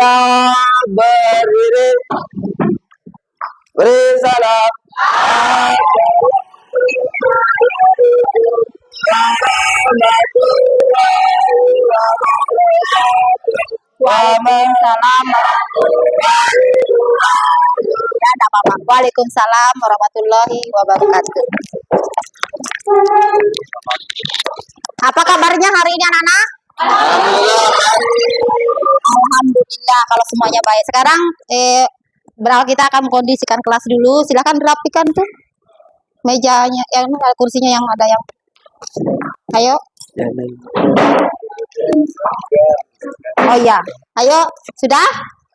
Siap berdiri. Beri salam. Waalaikumsalam. Ya, enggak apa-apa. Waalaikumsalam warahmatullahi wabarakatuh. Apa kabarnya hari ini anak-anak? Alhamdulillah kalau semuanya baik. Sekarang kita akan mengkondisikan kelas dulu. Silahkan dirapikan tuh mejanya, yang kursinya yang ada yang. Ayo. Oh iya, ayo sudah?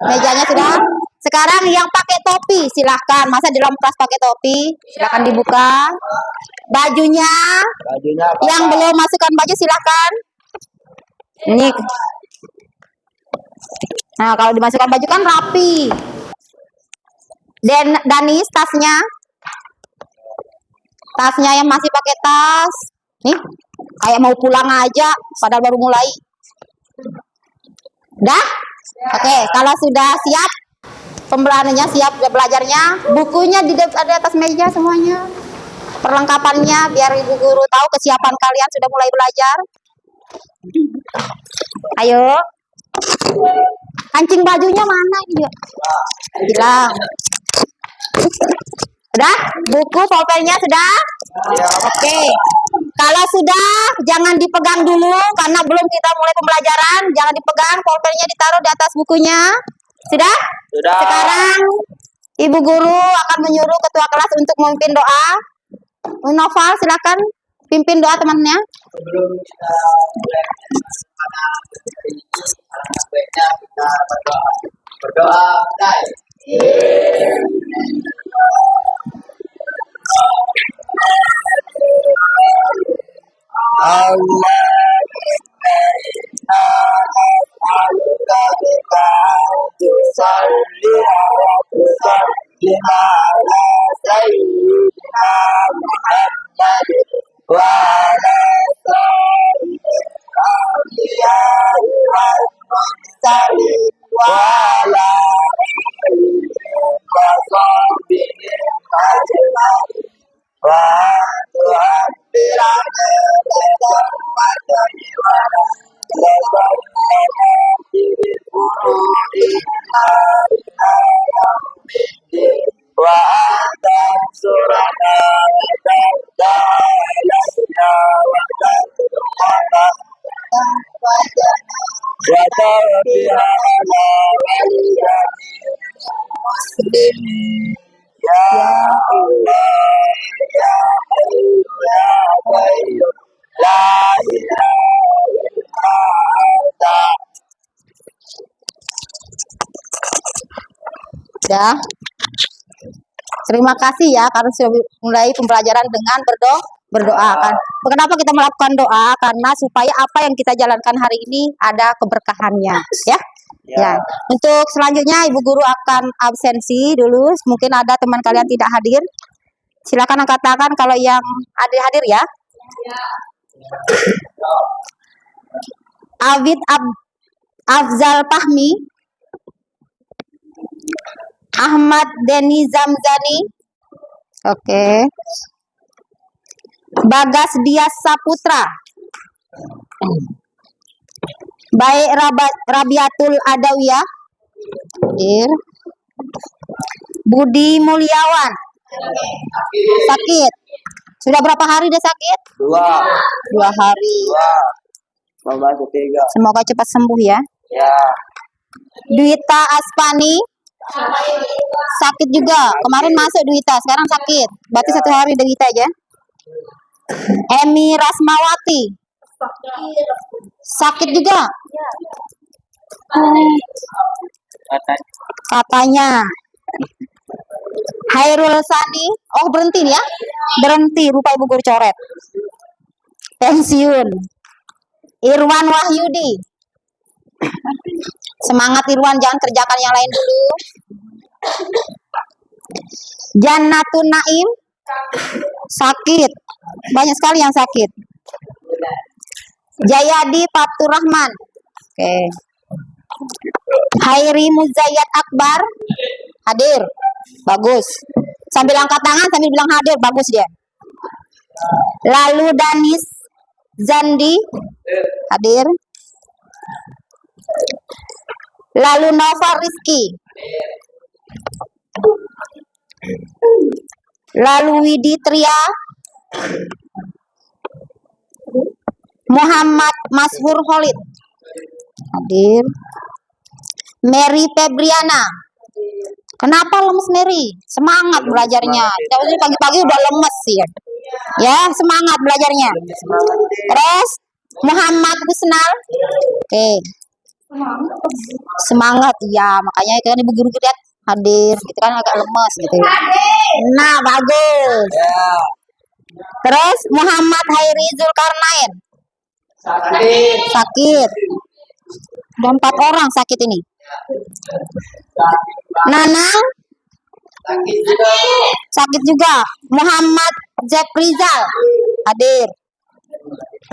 Mejanya sudah? Sekarang yang pakai topi silahkan. Masa di dalam kelas pakai topi? Silahkan dibuka. Bajunya yang belum masukkan baju silahkan. Ini. Nah kalau dimasukkan baju kan rapi. Danis tasnya yang masih pakai tas. Nih kayak mau pulang aja, padahal baru mulai. Dah? Oke, kalau sudah siap pembelajarannya, siap belajarnya, bukunya di atas meja semuanya. Perlengkapannya biar ibu guru tahu kesiapan kalian sudah mulai belajar. Ayo. Kancing bajunya mana ini? Bilang. Sudah? Buku pulpennya sudah? Oke. Kalau sudah, jangan dipegang dulu karena belum kita mulai pembelajaran. Jangan dipegang, pulpennya ditaruh di atas bukunya. Sudah? Sudah. Sekarang ibu guru akan menyuruh ketua kelas untuk memimpin doa. Noval, silakan pimpin doa temannya. Sebelum kita mulai pada hari ini, alangkah baiknya kita berdoa. Berdoa, guys. Ya. Terima kasih ya karena sudah mulai pembelajaran dengan berdoa kan. Kenapa kita melakukan doa? Karena supaya apa yang kita jalankan hari ini ada keberkahannya, ya. Ya. Untuk selanjutnya ibu guru akan absensi dulu. Mungkin ada teman kalian tidak hadir. Silakan angkat tangan kalau yang hadir ya. Awid Afzal Fahmi, Ahmad Deni Zamzani, oke. Bagas Dias Saputra, Baik Rabiatul Adawiyah, Budi Mulyawan, sakit. Sudah berapa hari dia sakit? 2 hari. Semoga cepat sembuh ya. Dwita Aspani, sakit juga. Kemarin masuk Dwita, sekarang sakit. Berarti 1 hari Dwita aja. Emi Rasmawati, sakit juga. Katanya. Hairul Sani, oh berhenti ya? Berhenti, lupa ibu guru coret. Pensiun. Irwan Wahyudi. Semangat Irwan, jangan kerjakan yang lain dulu. Jannatun Naim, sakit. Banyak sekali yang sakit. Jayadi Faturrahman. Oke. Hairi Muzayyad Akbar. Hadir. Bagus. Sambil angkat tangan sambil bilang hadir, bagus dia. Lalu Danis Zandi. Hadir. Lalu Nova Rizky. Lalu Widi Tria. Muhammad Mashur Khalid. Hadir. Mary Febriana. Kenapa lemes Mary? Semangat belajarnya. Jadi pagi-pagi udah lemes sih ya. Ya, semangat belajarnya. Terus Muhammad Husnal. Oke. Semangat ya, makanya itu kan ibu guru lihat hadir gitu kan agak lemes gitu. Nah, bagus. Terus Muhammad Hairi Zulkarnain. Sakit. Ada 4 orang sakit ini. Nanang sakit juga. Muhammad Jeprizal hadir.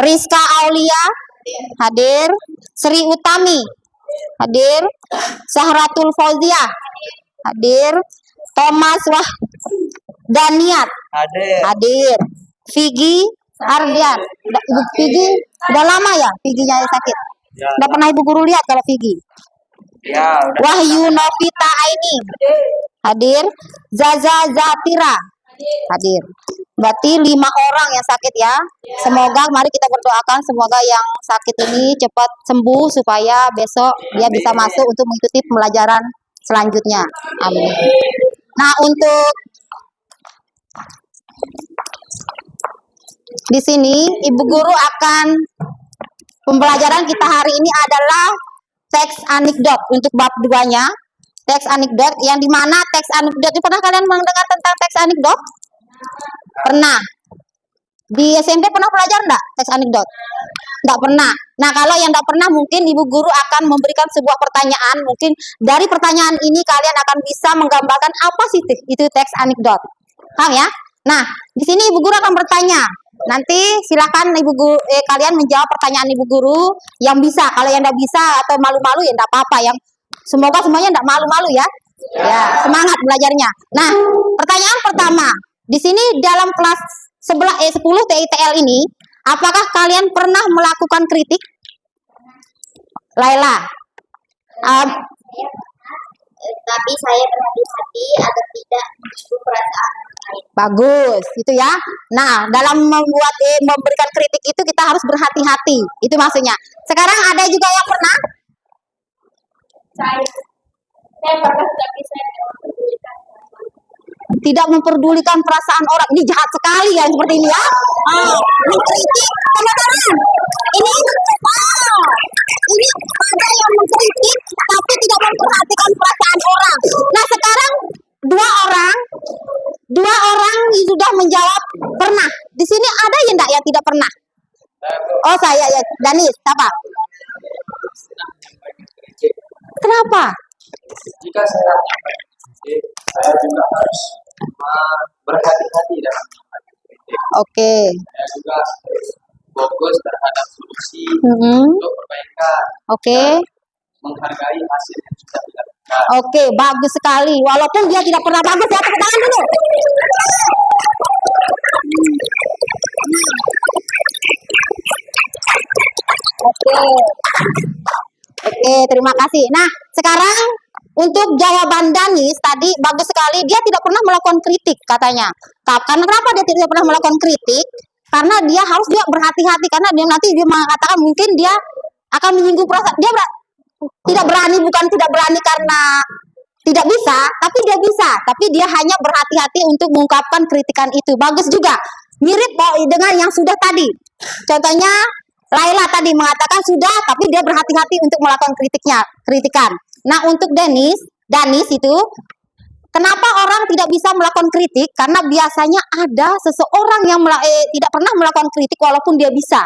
Rizka Aulia hadir. Sri Utami hadir. Sahratul Fauzia hadir. Thomas Wah Daniat hadir. Vigi Ardian. Ibu Vigi udah lama ya Viginya sakit. Udah pernah ibu guru lihat kalau Vigi. Ya, udah. Wahyu Novita Aini hadir. Zaza Zatira hadir. Berarti 5 orang yang sakit ya. Semoga mari kita berdoakan semoga yang sakit ini cepat sembuh supaya besok dia bisa masuk untuk mengikuti pembelajaran selanjutnya. Amin. Nah, untuk di sini ibu guru akan pembelajaran kita hari ini adalah teks anekdot untuk bab 2-nya. Teks anekdot yang dimana teks anekdot itu pernah kalian mendengar tentang teks anekdot? Pernah. Di SMP pernah belajar enggak teks anekdot? Enggak pernah. Nah, kalau yang enggak pernah mungkin ibu guru akan memberikan sebuah pertanyaan. Mungkin dari pertanyaan ini kalian akan bisa menggambarkan apa sih itu teks anekdot. Paham ya? Nah, di sini ibu guru akan bertanya. Nanti silakan ibu guru kalian menjawab pertanyaan ibu guru yang bisa. Kalau yang enggak bisa atau malu-malu ya enggak apa-apa. Yang semoga semuanya enggak malu-malu ya. Ya, semangat belajarnya. Nah, pertanyaan pertama. Di sini dalam kelas 10 TITL ini, apakah kalian pernah melakukan kritik? Laila. Tapi saya berhati-hati agar tidak menyinggung perasaan lain. Bagus, itu ya. Nah, dalam memberikan kritik itu kita harus berhati-hati. Itu maksudnya. Sekarang ada juga yang pernah? Saya pernah, tapi saya Tidak memperdulikan perasaan orang. Ini jahat sekali ya seperti ini ya. Mengkritik teman-teman. Ini ada yang mengkritik tapi tidak memperhatikan perasaan orang. Nah, sekarang dua orang sudah menjawab pernah. Di sini ada yang enggak yang tidak pernah? Oh, saya ya. Danis, apa? Kenapa? Jika saya menyampaikan kritik, saya juga harus berhati-hati dalam menyampaikan kritik. Oke. Saya juga harus fokus terhadap solusi Mm-mm. untuk perbaikan. Oke. Menghargai hasil yang sudah dilakukan. Oke, bagus sekali. Walaupun dia tidak pernah bagus ya, tepuk tangan dulu. Oke. Oke, terima kasih. Nah, sekarang untuk jawaban Danis tadi bagus sekali. Dia tidak pernah melakukan kritik katanya. Karena kenapa dia tidak pernah melakukan kritik? Karena dia harus juga berhati-hati karena dia nanti dia mengatakan mungkin dia akan menyinggung perasaan. Dia tidak berani, bukan tidak berani karena tidak bisa, tapi dia bisa. Tapi dia hanya berhati-hati untuk mengungkapkan kritikan itu. Bagus juga. Mirip dengan yang sudah tadi. Contohnya Laila tadi mengatakan sudah, tapi dia berhati-hati untuk melakukan kritikan. Nah, untuk Danis itu, kenapa orang tidak bisa melakukan kritik? Karena biasanya ada seseorang yang tidak pernah melakukan kritik walaupun dia bisa.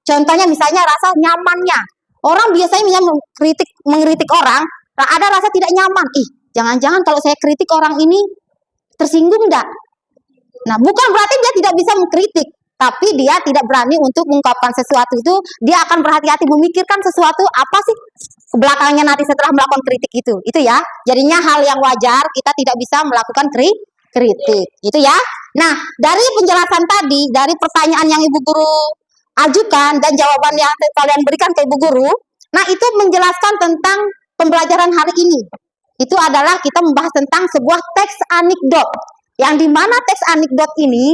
Contohnya misalnya rasa nyamannya. Orang biasanya mengkritik orang, ada rasa tidak nyaman. Jangan-jangan kalau saya kritik orang ini tersinggung enggak? Nah, bukan berarti dia tidak bisa mengkritik. tapi dia tidak berani untuk mengungkapkan sesuatu itu. Dia akan berhati-hati memikirkan sesuatu apa sih belakangnya nanti setelah melakukan kritik itu ya. Jadinya hal yang wajar, kita tidak bisa melakukan kritik itu ya. Nah, dari penjelasan tadi, dari pertanyaan yang Ibu Guru ajukan dan jawaban yang kalian berikan ke Ibu Guru, nah itu menjelaskan tentang pembelajaran hari ini. Itu adalah kita membahas tentang sebuah teks anekdot, yang dimana teks anekdot ini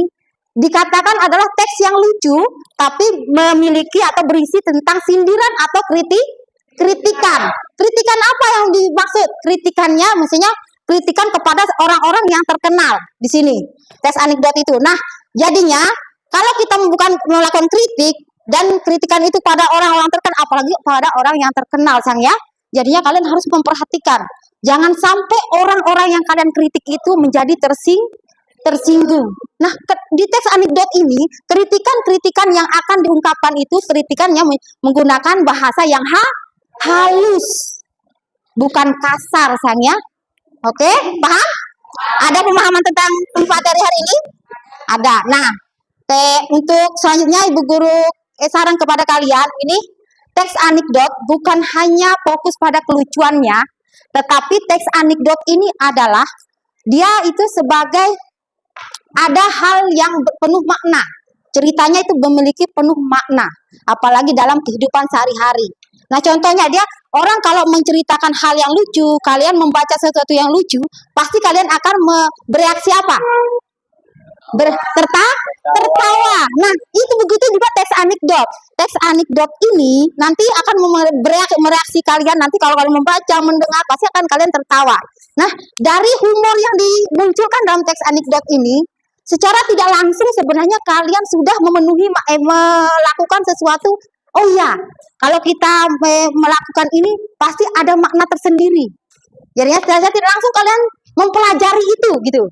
dikatakan adalah teks yang lucu, tapi memiliki atau berisi tentang sindiran atau kritikan. Kritikan apa yang dimaksud? Kritikannya maksudnya kritikan kepada orang-orang yang terkenal di sini. Teks anekdot itu. Nah, jadinya kalau kita bukan melakukan kritik dan kritikan itu pada orang-orang terkenal, apalagi pada orang yang terkenal, sang ya. Jadinya kalian harus memperhatikan. Jangan sampai orang-orang yang kalian kritik itu menjadi tersinggung. Nah, di teks anekdot ini, kritikan-kritikan yang akan diungkapkan itu kritikan yang menggunakan bahasa yang halus, bukan kasar, sang ya. Oke, paham? Ada pemahaman tentang materi hari ini? Ada. Nah, untuk selanjutnya Ibu Guru saran kepada kalian, ini teks anekdot bukan hanya fokus pada kelucuannya, tetapi teks anekdot ini adalah dia itu sebagai ada hal yang penuh makna. Ceritanya itu memiliki penuh makna, apalagi dalam kehidupan sehari-hari. Nah, contohnya dia orang kalau menceritakan hal yang lucu, kalian membaca sesuatu yang lucu, pasti kalian akan bereaksi apa? Tertawa. Nah, itu begitu juga teks anekdot. Teks anekdot ini nanti akan mereaksi kalian. Nanti kalau kalian membaca, mendengar, pasti akan kalian tertawa. Nah, dari humor yang dimunculkan dalam teks anekdot ini, secara tidak langsung sebenarnya kalian sudah memenuhi melakukan sesuatu. Oh iya, kalau kita melakukan ini pasti ada makna tersendiri. Jadinya secara tidak langsung kalian mempelajari itu gitu.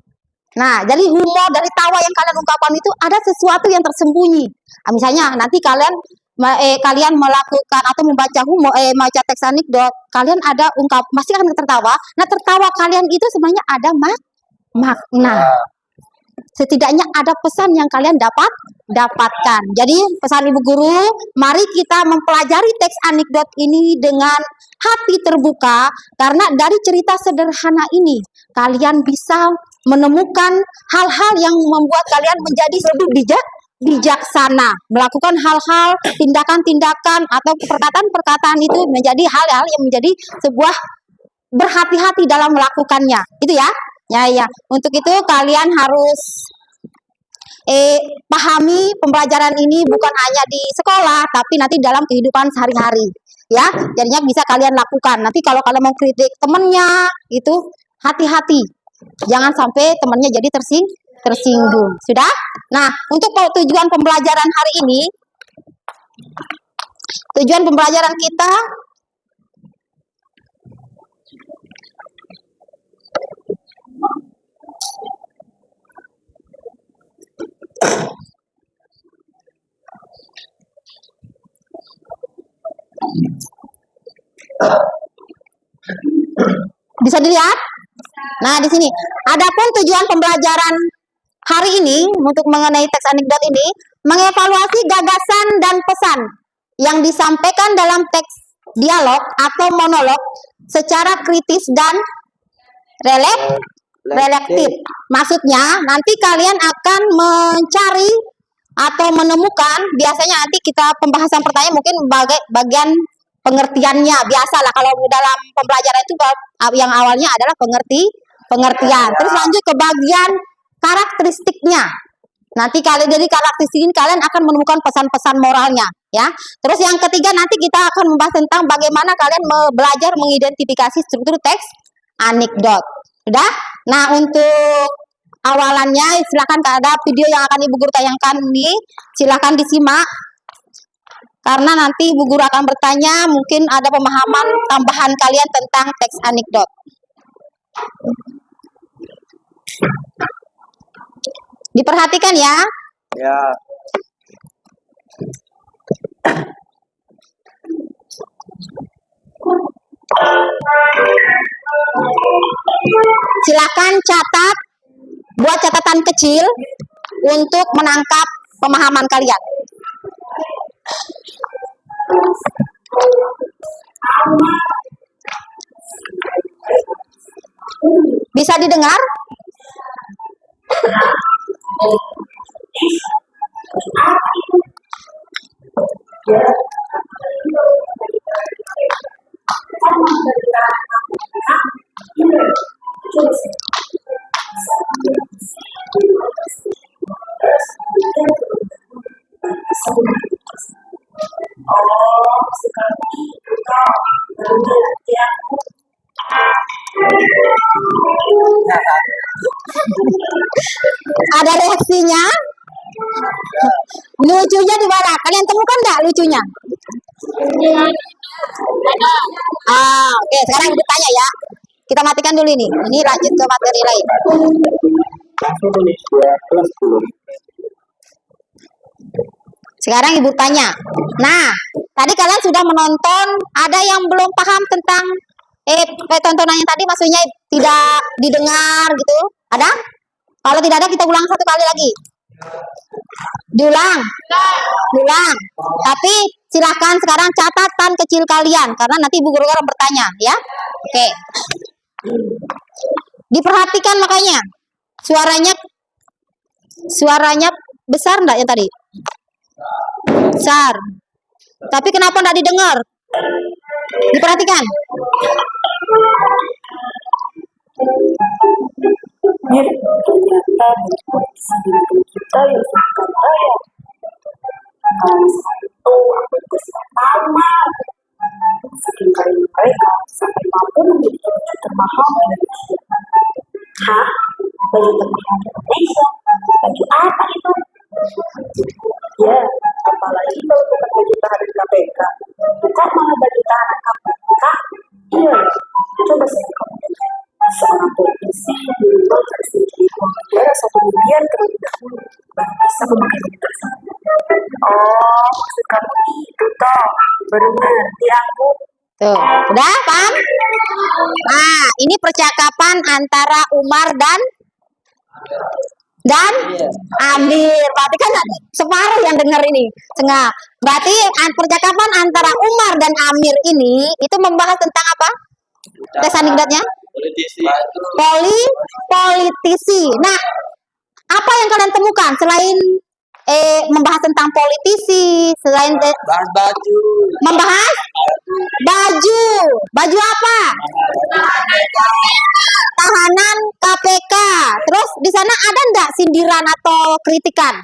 Nah, jadi humor dari tawa yang kalian ungkapkan itu ada sesuatu yang tersembunyi. Nah, misalnya nanti kalian melakukan atau membaca membaca teks anekdot, kalian ada pasti akan tertawa. Nah, tertawa kalian itu sebenarnya ada makna. Setidaknya ada pesan yang kalian dapatkan. Jadi pesan Ibu Guru, mari kita mempelajari teks anekdot ini dengan hati terbuka, karena dari cerita sederhana ini kalian bisa menemukan hal-hal yang membuat kalian menjadi lebih bijaksana, melakukan hal-hal, tindakan-tindakan atau perkataan-perkataan itu menjadi hal-hal yang menjadi sebuah berhati-hati dalam melakukannya. Itu ya. Ya. Untuk itu kalian harus pahami pembelajaran ini bukan hanya di sekolah, tapi nanti dalam kehidupan sehari-hari. Ya, jadinya bisa kalian lakukan. Nanti kalau kalian mau kritik temennya, itu hati-hati. Jangan sampai temannya jadi tersinggung. Sudah? Nah, untuk tujuan pembelajaran hari ini, tujuan pembelajaran kita bisa dilihat. Nah, di sini. Adapun tujuan pembelajaran hari ini untuk mengenai teks anekdot ini, mengevaluasi gagasan dan pesan yang disampaikan dalam teks dialog atau monolog secara kritis dan relektif. Maksudnya, nanti kalian akan mencari atau menemukan, biasanya nanti kita pembahasan pertanyaan mungkin bagian pengertiannya. Biasalah kalau dalam pembelajaran itu yang awalnya adalah pengertian. Terus lanjut ke bagian karakteristiknya. Nanti dari karakteristik ini kalian akan menemukan pesan-pesan moralnya, ya. Terus yang ketiga nanti kita akan membahas tentang bagaimana kalian belajar mengidentifikasi struktur teks anekdot. Sudah? Nah, untuk awalannya silakan ada video yang akan Ibu Guru tayangkan ini, silakan disimak. Karena nanti Ibu Guru akan bertanya, mungkin ada pemahaman tambahan kalian tentang teks anekdot. Diperhatikan ya. Ya. Silakan buat catatan kecil untuk menangkap pemahaman kalian. Bisa didengar? Ada reaksinya? Lucunya di mana? Kalian temukan nggak lucunya? Oke, sekarang ibu tanya ya. Kita matikan dulu ini. Ini lanjut ke materi lain. Bahasa Indonesia kelas 10. Sekarang ibu tanya. Nah, tadi kalian sudah menonton. Ada yang belum paham tentang tontonannya tadi? Maksudnya tidak didengar gitu? Ada? Kalau tidak ada, kita ulang satu kali lagi. Diulang. Tapi silahkan sekarang catatan kecil kalian, karena nanti ibu guru akan bertanya ya. Oke. Diperhatikan makanya. Suaranya besar enggak yang tadi? Besar. Tapi kenapa enggak didengar? Diperhatikan. Ternyata diri kita yang sangat kaya. Itu aku pertama. Seringkali mereka sampai mampu memiliki baju termahal di Indonesia. Hah? Baju termahal di Indonesia? Baju apa itu? Ya, apalagi kalau bukan baju tahanan KPK. Bukan malah baju tahanan KPK. Iya, coba saya kamu dengar. Seorang politisi dulu harus menjadi uang negara 1 miliar terlebih dahulu baru bisa memakai baju tersebut. Oh, maksud kamu itu toh? Baru ngerti aku. Tuh, udah paham? Nah, ini percakapan antara Umar dan Amir. Berarti kan separuh yang dengar ini. Setengah. Berarti percakapan antara Umar dan Amir ini itu membahas tentang apa? Tes anekdotnya? Politisi. Nah, apa yang kalian temukan selain membahas tentang politisi, selain baju. membahas baju apa? Tahanan KPK. Terus di sana ada enggak sindiran atau kritikan?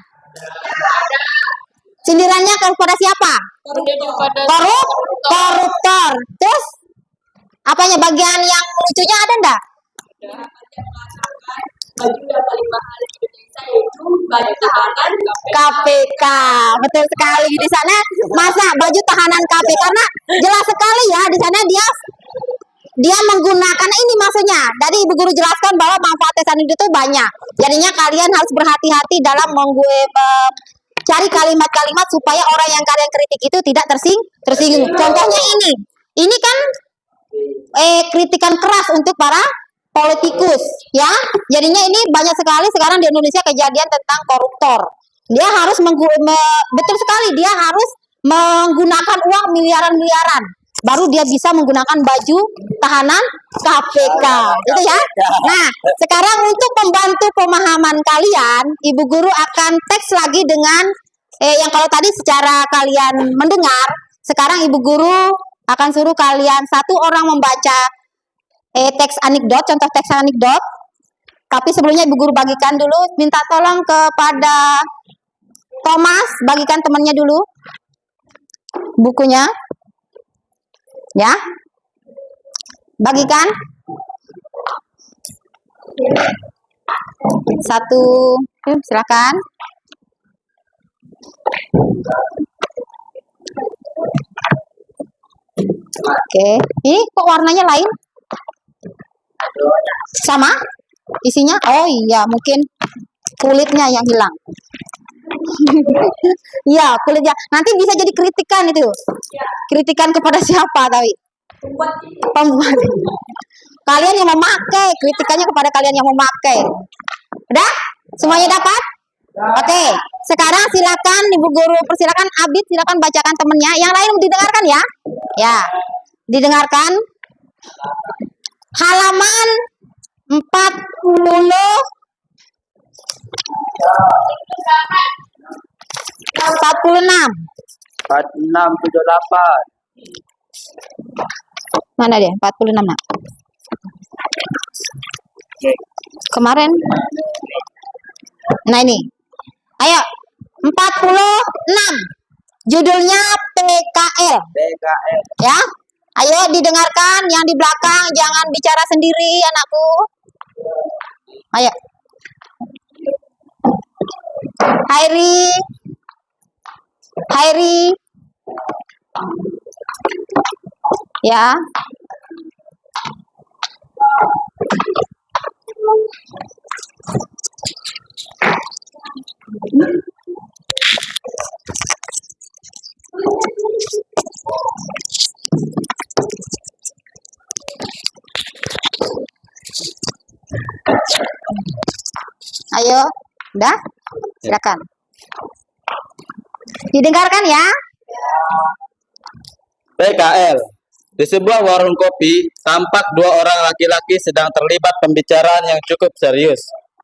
Sindirannya kepada siapa? Koruptor. Terus apanya bagian yang lucunya ada enggak? Baju yang paling mahal di Indonesia itu baju tahanan KPK. Betul sekali di sana. Masa baju tahanan KPK, karena jelas sekali ya di sana dia menggunakan ini, maksudnya dari ibu guru jelaskan bahwa manfaat tes anekdot itu banyak. Jadinya kalian harus berhati-hati dalam cari kalimat-kalimat supaya orang yang kalian kritik itu tidak tersinggung. Contohnya ini kan kritikan keras untuk para politikus ya. Jadinya ini banyak sekali sekarang di Indonesia kejadian tentang koruptor. Dia harus betul sekali, dia harus menggunakan uang miliaran baru dia bisa menggunakan baju tahanan KPK gitu ya. Nah, sekarang untuk membantu pemahaman kalian, ibu guru akan teks lagi dengan yang kalau tadi secara kalian mendengar, sekarang ibu guru akan suruh kalian satu orang membaca teks anekdot, contoh teks anekdot. Tapi sebelumnya ibu guru bagikan dulu, minta tolong kepada Thomas, bagikan temannya dulu bukunya. Ya. Bagikan. Satu, silakan. Oke, ini kok warnanya lain? Sama? Isinya? Oh iya, mungkin kulitnya yang hilang. Iya, kulitnya. Nanti bisa jadi kritikan itu. Kritikan kepada siapa, tapi? Pembuat. Kalian yang memakai, kritikannya kepada kalian yang memakai. Udah? Semuanya dapat? Oke. Sekarang silakan Ibu Guru, persilakan Abid, silakan bacakan temennya. Yang lain didengarkan ya. Ya, didengarkan. Halaman 40 46. 4678. Mana dia? 46 nak. Kemarin. Nah ini. Ayo. 46. Judulnya PKL. PKL. Ya. Ayo didengarkan yang di belakang, jangan bicara sendiri anakku. Ayo. Hairi. Hairi. Ya. Ayo, udah? Silakan. Didengarkan ya. PKL. Di sebuah warung kopi, tampak dua orang laki-laki sedang terlibat pembicaraan yang cukup serius.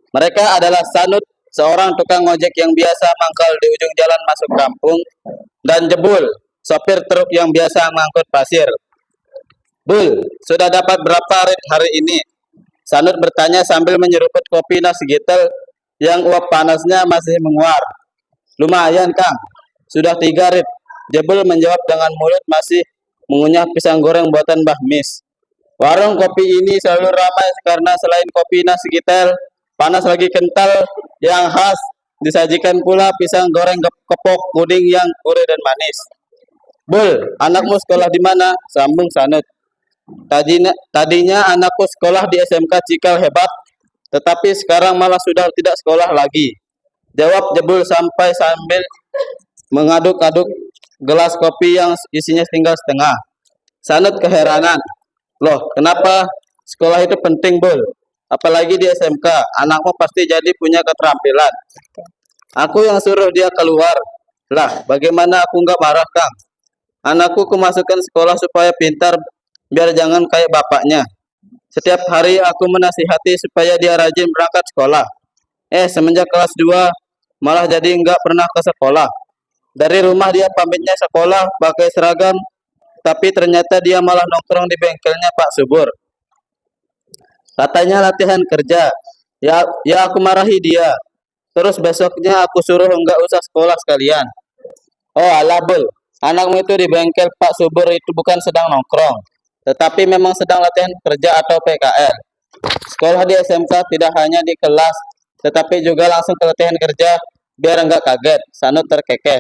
Mereka adalah Sanut, seorang tukang ojek yang biasa mangkal di ujung jalan masuk kampung, dan Jebul, sopir truk yang biasa mengangkut pasir. Bul, sudah dapat berapa rit hari ini? Sanut bertanya sambil menyeruput kopi nasi gitel yang uap panasnya masih menguar. Lumayan, Kang. Sudah 3 rit. Jebul menjawab dengan mulut masih mengunyah pisang goreng buatan Mbah Mis. Warung kopi ini selalu ramai karena selain kopi nasi gitel, panas lagi kental yang khas, disajikan pula pisang goreng kepok puding yang gurih dan manis. Bul, anakmu sekolah di mana? Sambung Sanut. Tadinya anakku sekolah di SMK Cikal Hebat, tetapi sekarang malah sudah tidak sekolah lagi. Jawab Jebul sampai sambil mengaduk-aduk gelas kopi yang isinya tinggal setengah. Sanut keheranan. Loh, kenapa sekolah itu penting, Bul? Apalagi di SMK, anakmu pasti jadi punya keterampilan. Aku yang suruh dia keluar. Lah, bagaimana aku nggak marah, Kang? Anakku kumasukkan sekolah supaya pintar, biar jangan kayak bapaknya. Setiap hari aku menasihati supaya dia rajin berangkat sekolah. Semenjak kelas 2, malah jadi nggak pernah ke sekolah. Dari rumah dia pamitnya sekolah pakai seragam, tapi ternyata dia malah nongkrong di bengkelnya Pak Subur. Katanya latihan kerja. Ya aku marahi dia. Terus besoknya aku suruh nggak usah sekolah sekalian. Oh alah Bul, anakmu itu di bengkel Pak Subur itu bukan sedang nongkrong, tetapi memang sedang latihan kerja atau PKL. Sekolah di SMK tidak hanya di kelas, tetapi juga langsung ke latihan kerja, biar enggak kaget. Sanut terkekeh.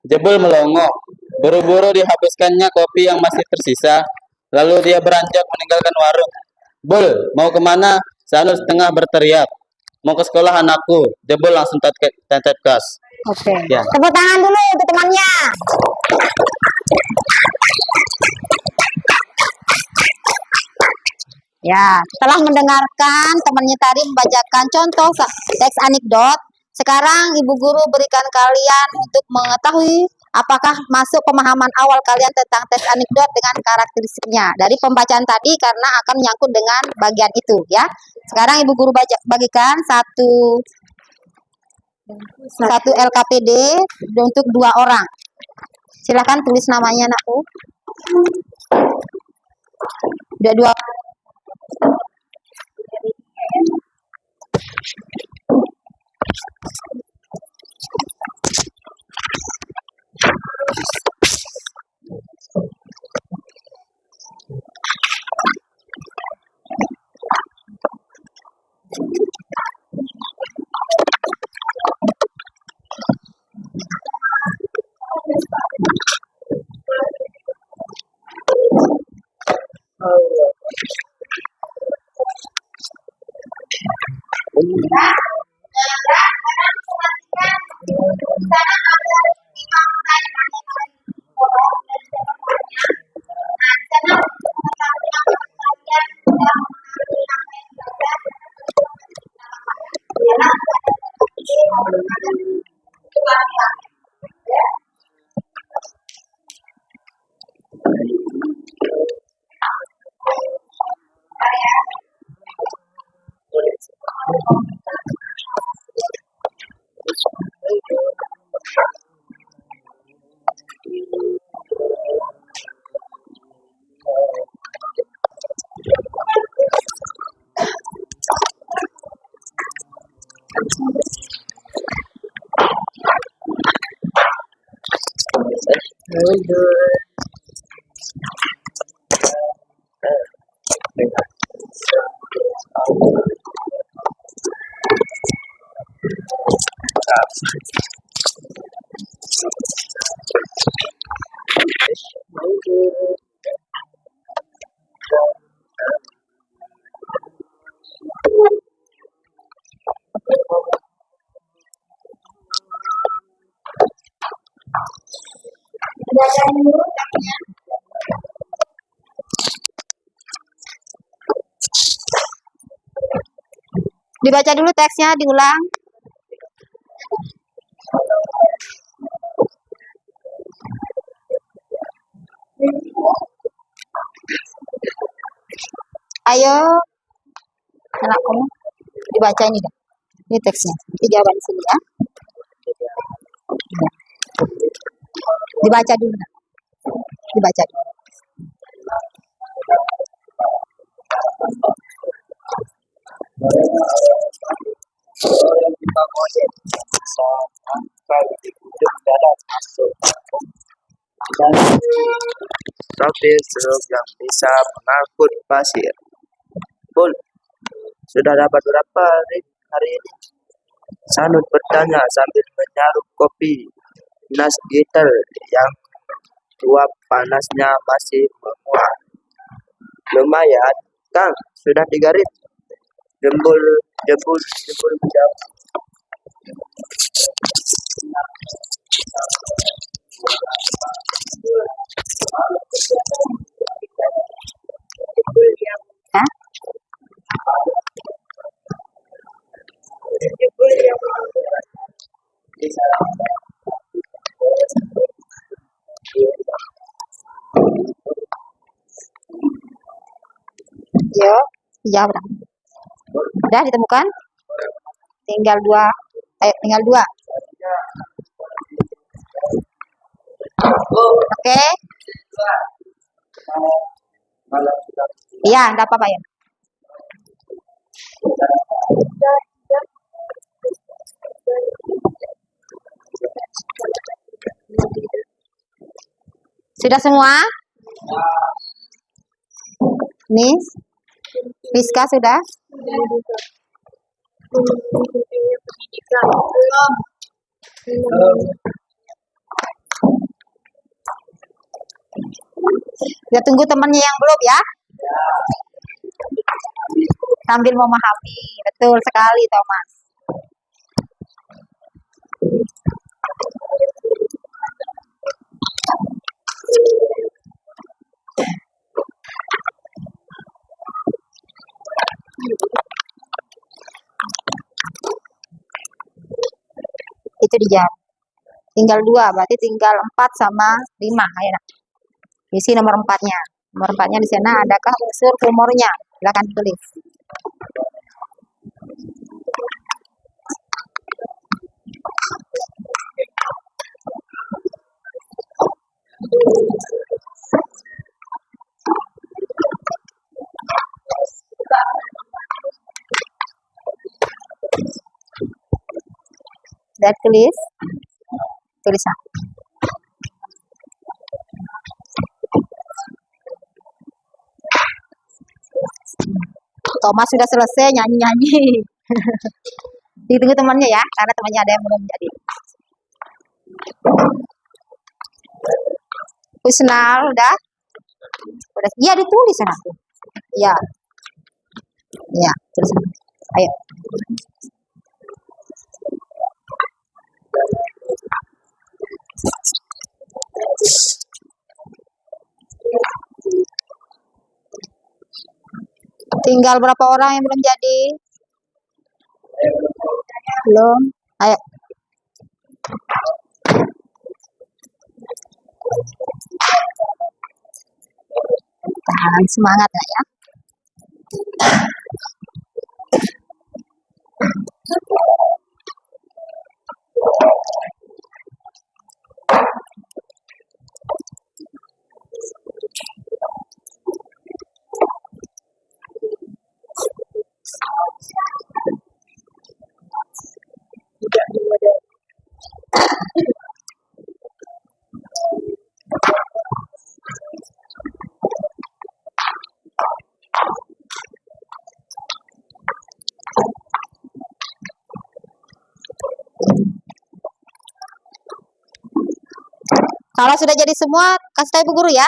Jebul melongo. Buru-buru dihabiskannya kopi yang masih tersisa, lalu dia beranjak meninggalkan warung. Bul, mau kemana? Sanut setengah berteriak. Mau ke sekolah anakku. Jebul langsung tetep gas. Oke. Ya. Tepuk tangan dulu untuk temannya. Ya, setelah mendengarkan temannya tadi membacakan contoh teks anekdot, sekarang Ibu Guru berikan kalian untuk mengetahui apakah masuk pemahaman awal kalian tentang teks anekdot dengan karakteristiknya dari pembacaan tadi karena akan menyangkut dengan bagian itu ya. Sekarang Ibu Guru bagikan satu LKPD untuk 2 orang. Silakan tulis namanya anakku. Udah 2. Dibaca dulu teksnya, diulang. Ayo, anak kamu dibaca ini dah. Ini teksnya. Ini jawaban di sini ya. Dibaca dulu. Dah. Dibaca dulu. Sopir truk yang bisa mengangkut pasir. Pun, sudah dapat berapa hari ini? Sanut bertanya sambil menyaruk kopi Nasgitel yang uap panasnya masih menguap. Lumayan, Kang, sudah 3 rit. Jembul menjawab. Hah? Yo, jawab dah. Udah ditemukan? Tinggal 2. Ayo, tinggal 2. Oke. Iya, enggak apa-apa ya. Sudah semua? Nih, Rizka sudah? Ya tunggu temannya yang belum ya. Sambil memahami. Betul sekali Thomas. Itu dijawab. Tinggal 2, berarti tinggal 4 sama 5. Ayo nak. Isi nomor 4-nya. Nomor 4-nya di sana adakah unsur humornya? Silakan tulis. Dan tulis tulisan. Thomas sudah selesai nyanyi-nyanyi. Ditunggu temannya ya, karena temannya ada yang belum jadi. Husnal udah? Udah. Iya ditulis sana. Iya. Iya, tulis. Ayo. Tinggal berapa orang yang belum jadi? Belum. Ayo. Semangat nggak ya? Kalau sudah jadi semua, kasih tahu Ibu Guru ya.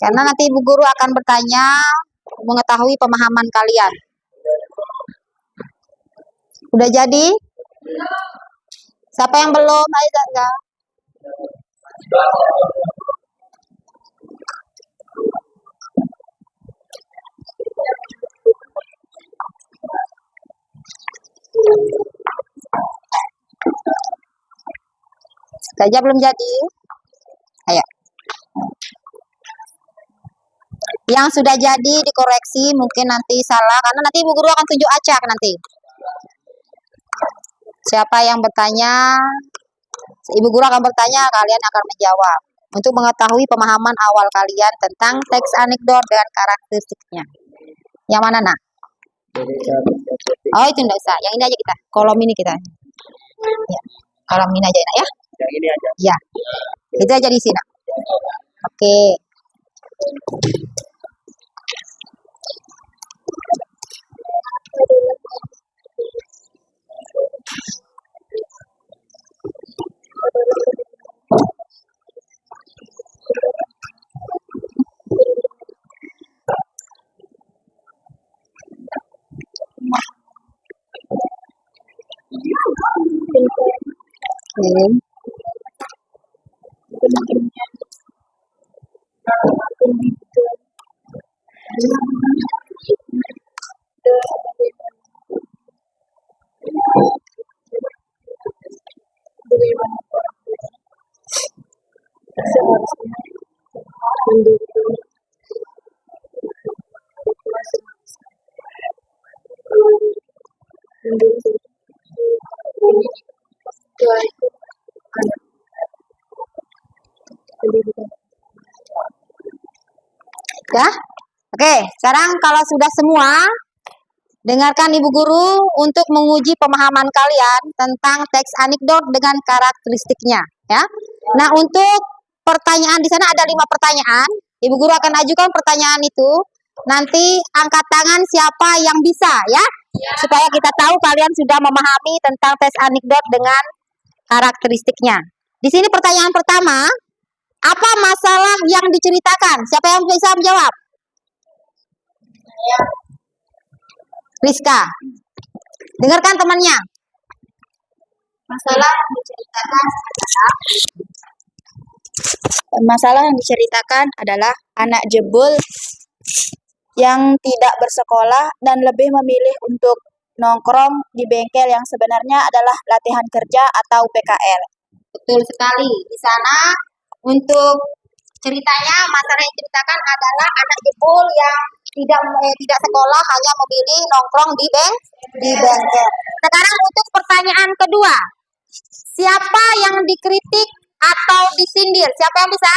Karena nanti Ibu Guru akan bertanya mengetahui pemahaman kalian. Udah jadi? Siapa yang belum? Ayo enggak. Saja belum jadi. Ayo. Yang sudah jadi dikoreksi, mungkin nanti salah karena nanti Ibu Guru akan tunjuk acak nanti. Siapa yang bertanya, Ibu Guru akan bertanya, kalian akan menjawab untuk mengetahui pemahaman awal kalian tentang teks anekdot dengan karakteristiknya. Yang mana, Nak? Oh, itu enggak usah. Yang ini aja kita. Kolom ini kita. Ya. Kolom ini aja, Nak, ya. Yang ini aja. Ya. Itu aja di sini. Oke. Oke. Ya, oke. Sekarang kalau sudah semua, dengarkan Ibu Guru untuk menguji pemahaman kalian tentang teks anekdot dengan karakteristiknya. Ya. Nah, untuk pertanyaan di sana ada 5 pertanyaan. Ibu Guru akan ajukan pertanyaan itu. Nanti angkat tangan siapa yang bisa, ya, supaya kita tahu kalian sudah memahami tentang teks anekdot dengan karakteristiknya. Di sini pertanyaan pertama. Apa masalah yang diceritakan? Siapa yang bisa menjawab? Rizka. Dengarkan temannya. Masalah yang diceritakan adalah anak jebol yang tidak bersekolah dan lebih memilih untuk nongkrong di bengkel yang sebenarnya adalah latihan kerja atau PKL. Betul sekali. Di sana untuk ceritanya, masalah yang diceritakan adalah anak jebol yang tidak sekolah, hanya memilih nongkrong di bengkel. Sekarang untuk pertanyaan kedua, siapa yang dikritik atau disindir? Siapa yang bisa?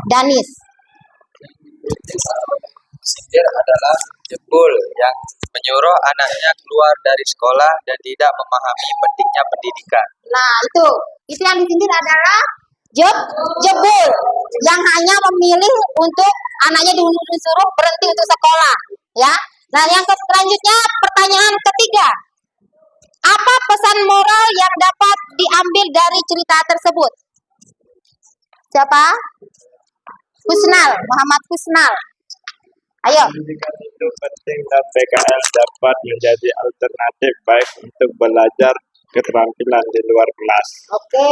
Danis. Sindir adalah jebol yang menyuruh anaknya keluar dari sekolah dan tidak memahami pentingnya pendidikan. Nah, itu yang disindir adalah jebol yang hanya memilih untuk anaknya disuruh berhenti untuk sekolah, ya. Nah, yang selanjutnya pertanyaan ketiga. Apa pesan moral yang dapat diambil dari cerita tersebut? Siapa? Kusnal, Muhammad Kusnal. Ayo. Pendidikan itu penting dan PKL dapat menjadi alternatif baik untuk belajar keterampilan di luar kelas. Oke.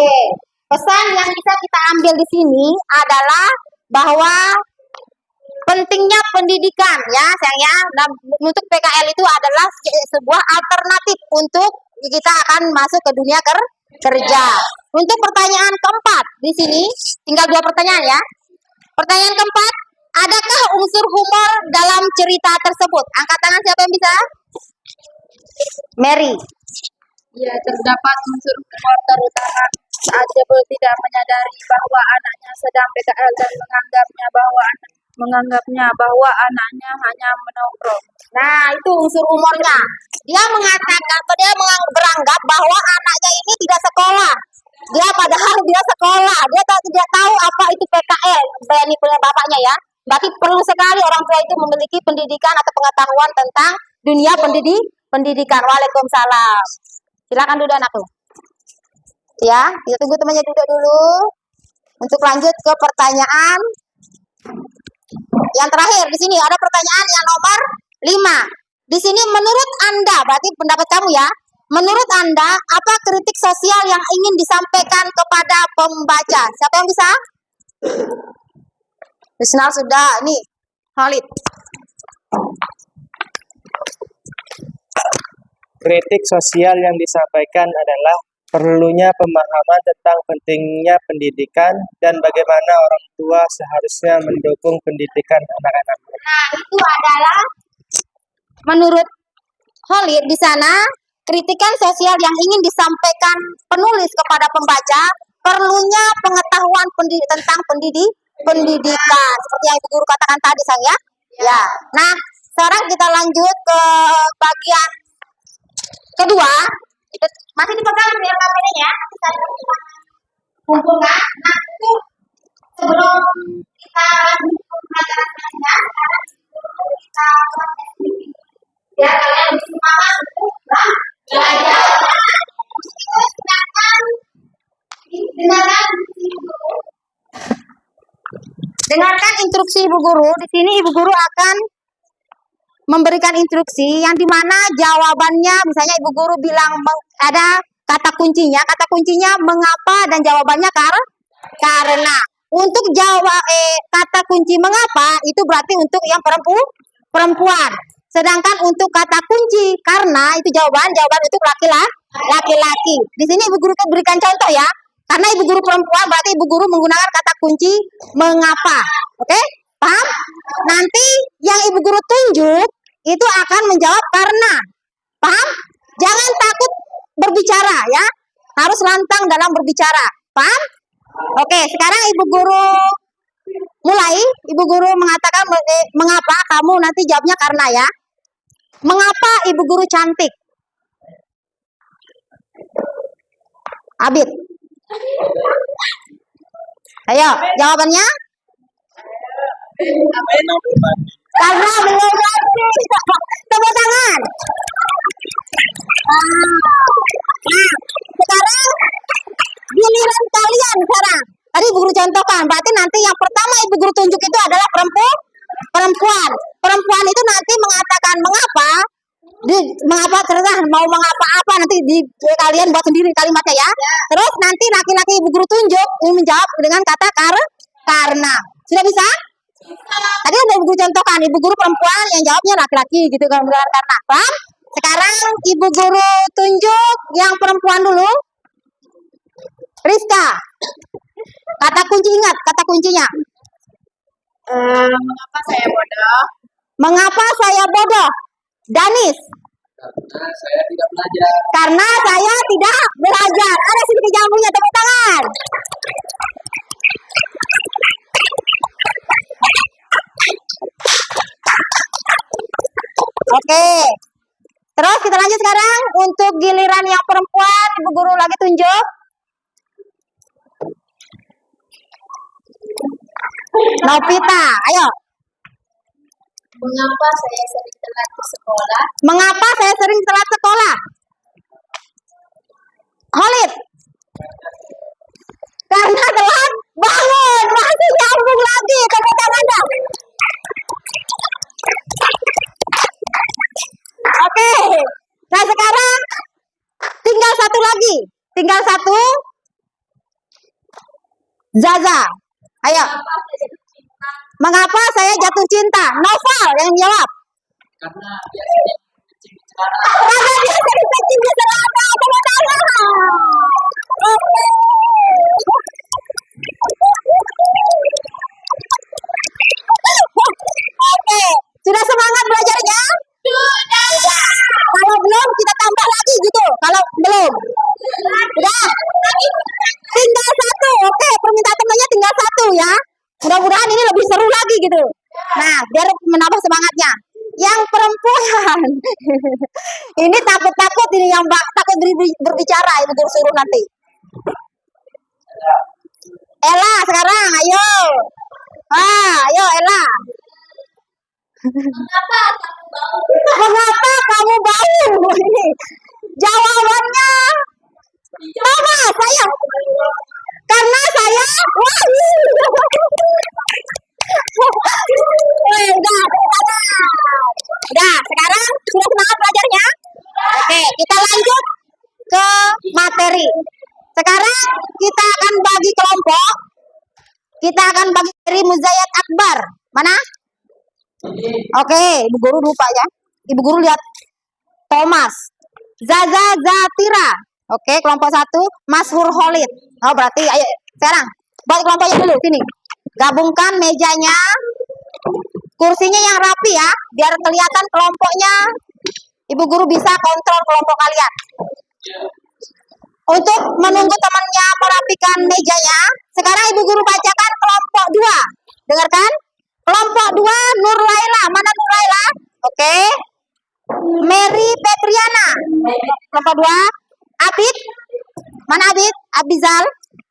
Pesan yang bisa kita ambil di sini adalah bahwa pentingnya pendidikan, ya sayang ya. Dan untuk PKL itu adalah sebuah alternatif untuk kita akan masuk ke dunia kerja. Untuk pertanyaan keempat di sini tinggal 2 pertanyaan ya. Pertanyaan keempat, adakah unsur humor dalam cerita tersebut? Angkat tangan siapa yang bisa? Mary. Ya, terdapat unsur humor terutama saat Jebul tidak menyadari bahwa anaknya sedang PKL dan menganggapnya bahwa anaknya hanya menongkrong. Nah, itu unsur humornya. Dia mengatakan atau dia beranggap bahwa anaknya ini tidak sekolah. Dia padahal dia sekolah. Dia tidak tahu apa itu PKL. Berani punya bapaknya ya. Berarti perlu sekali orang tua itu memiliki pendidikan atau pengetahuan tentang dunia pendidikan. Waalaikumsalam. Silakan duduk anakku. Ya, kita tunggu temannya duduk dulu. Untuk lanjut ke pertanyaan yang terakhir. Di sini ada pertanyaan yang nomor 5. Di sini menurut Anda, berarti pendapat kamu ya. Menurut Anda, apa kritik sosial yang ingin disampaikan kepada pembaca? Siapa yang bisa? Isnal sudah, nih. Khalid. Kritik sosial yang disampaikan adalah perlunya pemahaman tentang pentingnya pendidikan dan bagaimana orang tua seharusnya mendukung pendidikan anak-anak. Nah, itu adalah menurut Khalid di sana kritikan sosial yang ingin disampaikan penulis kepada pembaca perlunya pengetahuan tentang pendidikan seperti yang Ibu Guru katakan tadi Sang ya. Ya. Nah, sekarang kita lanjut ke bagian kedua. Masih dipegang ya kameranya. Kita kumpulkan. Nah, itu sebelum kita lanjut ke pelajaran selanjutnya, kita ya kalian lebih semangat untuk belajar. Dengarkan instruksi Ibu Guru. Di sini Ibu Guru akan memberikan instruksi yang dimana jawabannya, misalnya Ibu Guru bilang ada kata kuncinya mengapa dan jawabannya karena. Untuk jawab kata kunci mengapa itu berarti untuk yang perempuan. Sedangkan untuk kata kunci karena itu jawaban untuk laki-laki. Di sini Ibu Guru berikan contoh ya. Karena Ibu Guru perempuan berarti Ibu Guru menggunakan kata kunci mengapa. Oke? Paham? Nanti yang Ibu Guru tunjuk itu akan menjawab karena. Paham? Jangan takut berbicara ya. Harus lantang dalam berbicara. Paham? Oke, sekarang Ibu Guru mulai. Ibu Guru mengatakan mengapa, kamu nanti jawabnya karena ya. Mengapa Ibu Guru cantik? Abid. Ayo, jawabannya? Karena belum mandi. Tepuk tangan. Sekarang giliran kalian sekarang. Tadi Ibu Guru contohkan, berarti nanti yang pertama Ibu Guru tunjuk itu adalah perempuan. Perempuan itu nanti mengatakan mengapa. Mengapa terserah mau mengapa apa nanti kalian buat sendiri kalimatnya ya. Terus nanti laki-laki Ibu Guru tunjuk menjawab dengan kata karena. Sudah bisa? Tadi udah Ibu Guru contohkan, Ibu Guru perempuan yang jawabnya laki-laki gitu kan karena. Paham? Sekarang Ibu Guru tunjuk yang perempuan dulu. Rizka. Kata kunci, ingat kata kuncinya. Mengapa saya bodoh? Mengapa saya bodoh? Danis. Karena saya tidak belajar. Karena saya tidak belajar. Ada sedikit jambunya, tepuk tangan. Oke. Terus kita lanjut sekarang untuk giliran yang perempuan, Ibu Guru lagi tunjuk. Novita, ayo. Mengapa saya sering telat ke sekolah? Mengapa saya sering telat sekolah? Khalid. Karena telat bangun. Masih nyambung lagi. Tepuk tangan dong. Oke. Nah sekarang tinggal satu lagi. Tinggal satu. Zaza. Ayo. Mengapa saya jatuh cinta? Novel yang jawab. Karena biasanya kencing di celana. Karena dia sering kencing di celana. Tepuk tangan. Oke. Kalau belum, udah tinggal satu. Oke, permintaan temannya tinggal satu ya. Mudah-mudahan ini lebih seru lagi gitu. Nah, biar menambah semangatnya. Yang perempuan ini takut-takut ini yang takut berbicara, ibu guru suruh nanti. Ella sekarang, ayo. Ayo Ella. Mengapa kamu bau? Ini jawabannya sama saya. Karena saya wangi. Udah, sekarang sudah semangat belajarnya? Oke, kita lanjut ke materi. Sekarang kita akan bagi kelompok. Kita akan bagi dari Muzayat Akbar. Mana? Oke, Ibu Guru lupa ya. Ibu Guru lihat Thomas. Zaza Zatira. Oke, kelompok 1. Mashur Khalid. Oh, berarti ayo sekarang buat kelompoknya dulu sini. Gabungkan mejanya. Kursinya yang rapi ya, biar kelihatan kelompoknya. Ibu Guru bisa kontrol kelompok kalian. Untuk menunggu temannya merapikan mejanya, sekarang Ibu Guru bacakan kelompok 2. Dengarkan. Kelompok 2 Nur Laila. Mana Nur Laila? Oke. Mary Petriana. Kelompok 2. Abid. Mana Abid? Abizal.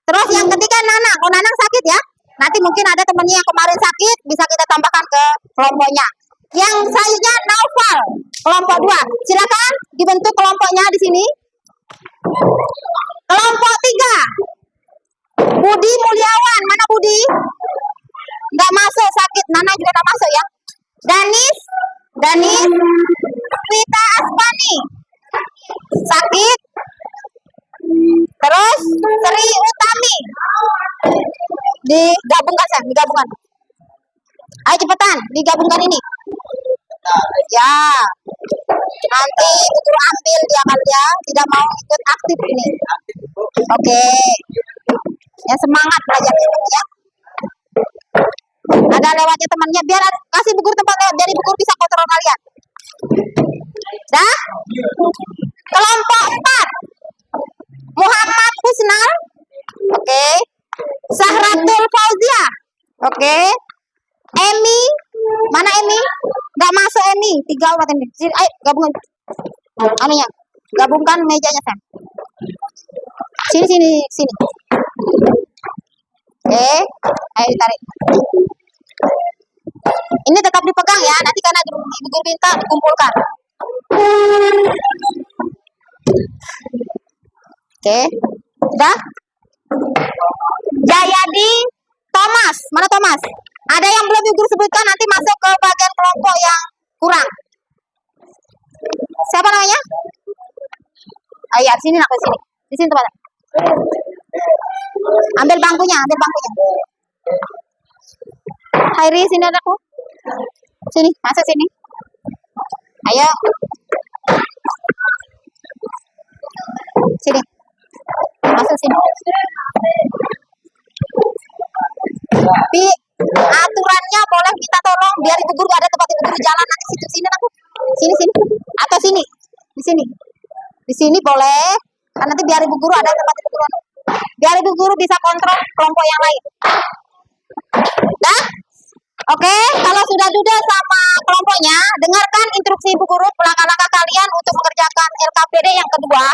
Terus yang ketiga Nana. Oh, Nanang sakit ya. Nanti mungkin ada temannya yang kemarin sakit, bisa kita tambahkan ke kelompoknya. Yang selanjutnya Naufal. Kelompok 2. Silakan dibentuk kelompoknya di sini. Kelompok 3. Budi Mulyawan. Mana Budi? Nggak masuk, sakit. Nana juga nggak masuk ya. Danis. Rita Aspani. Sakit. Terus Sri Utami. Digabungkan saya, digabungkan. Ayo cepetan, digabungkan ini. Ya. Nanti Guru ambil dia kali ya, tidak mau ikut aktif ini. Oke. Ya semangat belajar ya. Ada lewatnya temannya, biar kasih Bu Guru tempat lewat, biar Ibu Guru bisa kontrol kalian. Dah? Kelompok 4. Muhammad Husnal. Oke. Sahratul Fauzia. Oke. Emi. Mana Emi? Nggak masuk Emi. 3 orang ini. Sini, ayo gabungkan. Anunya. Gabungkan mejanya, Sam. Sini. Oke. Ayo ditarik. Ini tetap dipegang ya. Nanti karena Ibu Guru minta dikumpulkan. Oke. Udah? Jayadi Thomas. Mana Thomas? Ada yang belum Ibu Guru sebutkan, nanti masuk ke bagian kelompok yang kurang. Siapa namanya? Ayo, sini nak, sini. Di sini tempatnya. Ambil bangkunya. Hairi, sini anakku. Sini, masuk sini. Ayo. Sini. Masuk sini. Tapi aturannya boleh kita tolong biar Ibu Guru ada tempat Ibu Guru jalan nanti sini aku. Sini. Atau sini. Di sini boleh. Kan nanti biar Ibu Guru ada tempat Ibu Guru. Biar Ibu Guru bisa kontrol kelompok yang lain. Dah? Oke, kalau sudah duduk sama kelompoknya, dengarkan instruksi Ibu Guru langkah-langkah kalian untuk mengerjakan LKPD yang kedua.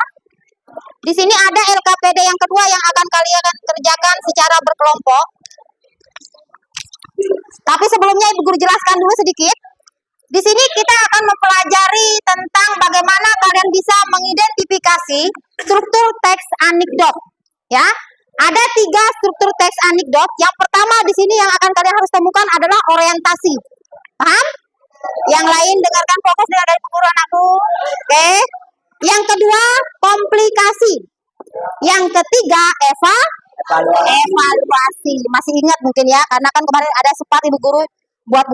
Di sini ada LKPD yang kedua yang akan kalian kerjakan secara berkelompok. Tapi sebelumnya Ibu Guru jelaskan dulu sedikit. Di sini kita akan mempelajari tentang bagaimana kalian bisa mengidentifikasi struktur teks anekdot. Ya, ada 3 struktur teks anekdot. Yang pertama di sini yang akan kalian harus temukan adalah orientasi. Paham? Yang lain dengarkan fokus dari Ibu Guru anakku. Oke. Yang kedua komplikasi. Yang ketiga evaluasi. Masih ingat mungkin ya, karena kan kemarin ada sempat Ibu Guru buat